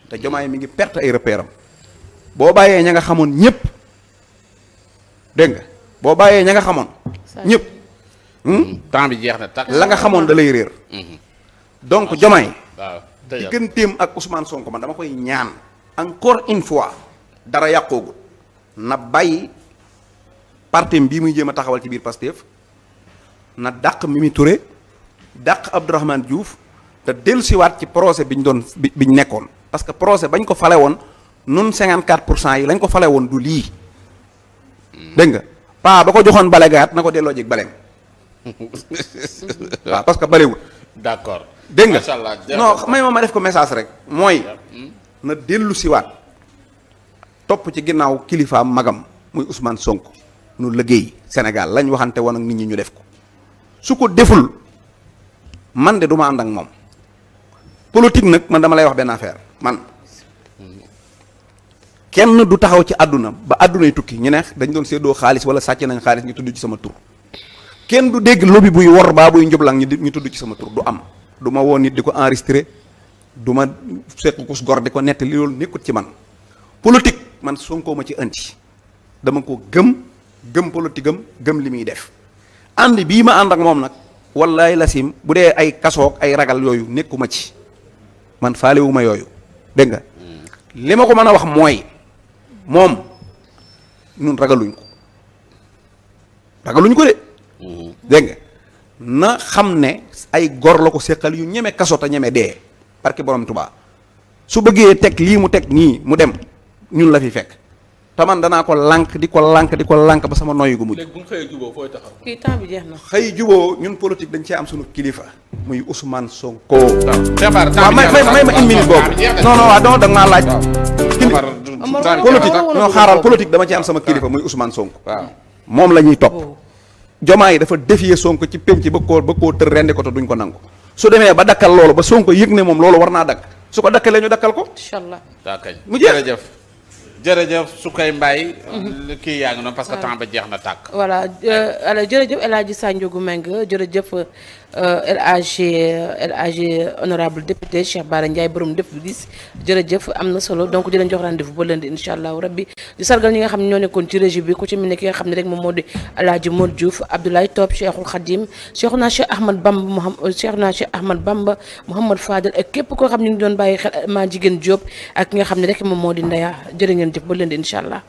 te Diomaye mi ngi perte ay repères am boo bàyyee ña nga xamoon ñëpp dégg nga boo bàyyee ña nga xamoon ñëpp temps bi jeex na tak la nga xamoon da lay réer donc Diomaye waaw digganteem ak Ousmane Sonko man dama koy ñaan encore une fois dara yàqoogul na bàyyi partim bii muy jéem a taxawal ci biir Pastef na dàq Mimi Touré dàq Abdourahmane Diouf te dellusiwaat ci procès bi ñu doon bi ñu nekkoon parce que procès bañ ko fale woon nun 54% yi lañ ko fale woon du lii dégg nga paa ba ko joxoon balegaat na ko delloo jég baleem waaw parce que balewul d'accord dégg nga macha allah non may ma def ko message rek mooy na dellusiwaat topp ci ginnaaw kilifaam magam muy Ousmane Sonko nu liggéey Sénégal lañ waxante woon ak nit ñi ñu def ko su ko deful man de du ma ànd ak moom politique nag man dama lay wax benn affaire man kenn du taxaw ci àdduna ba àddunay tukki ñu ne dañ doon séddoo xaalis wala sàcc nañ xaalis ñu tudd ci sama tur kenn du dégg lobby buy wor baa buy njublang ñu tudd ci sama tur du am du ma woo nit di ko enregistré du ma seq kus gor di ko nettali loolu nekkut ci man politique man Sonko ma ci andi dama ko gëm politique am gëm li muy def ànd bii ma ànd ak moom nag wallaay lasim bu dee ay kasoog ay ragal yooyu nekkuma ci man faalewuma yooyu dégg nga li ma ko mën a wax mooy moom ñun ragaluñ ko de dégg nga na xam ne ay gor la ko séqal yu ñeme kaso te ñeme dee parce que borom Tuubaa su bëggee teg lii mu teg nii mu dem ñun la fi fekk te man danaa ko lànk di ko lànk ba sama noyyi gu mujj. léegi bu ñu xëyee juboo fooy taxaw. kii temps bi jeex na. xëy juboo ñun politique dañ cee am suñu kilifa muy Ousmane Sonko. waaw may ma une minute boobu non waaw donc da nga maa laaj. politique non xaaral politique dama ci am sama kilifa muy Ousmane Sonko. waaw moom la ñuy topp. Diomaye dafa défier Sonko ci penc ba koo tër rendi ko te duñ ko nangu su demee ba dakkal loolu ba Sonko yëg ne moom loolu war naa dakk su ko dakkalee ñu dakkal ko. incha allah. daa kañ mu jeex jërëjëf su koy mbay kii yaa ngi noonu parce que temps ba jeex na tàkk. voilà jërëjëf El Hadji Sandiogou Mbengue jërëjëf El Hadji honorable député Cheikh Bara Ndiaye borom def bu gis jërëjëf am na solo donc di leen jox rendez-vous ba lundi incha allahu rabbi di sargal ñi nga xam ne ñoo nekkoon ci régie bi ku ci mel ne ki nga xam ne rek moom moo di El Hadji Modou Diouf Abdoulaye Top Cheikhul Khadim Cheikhuna Cheikh Ahmad Bamba Mouhamad Fadel ak képp koo xam ne ñu ngi doon bàyyi xel maa jigéen Diop ak ki nga xam ne rek moom moo di Ndeya jërë ngeen jëf ba lundi incha allah.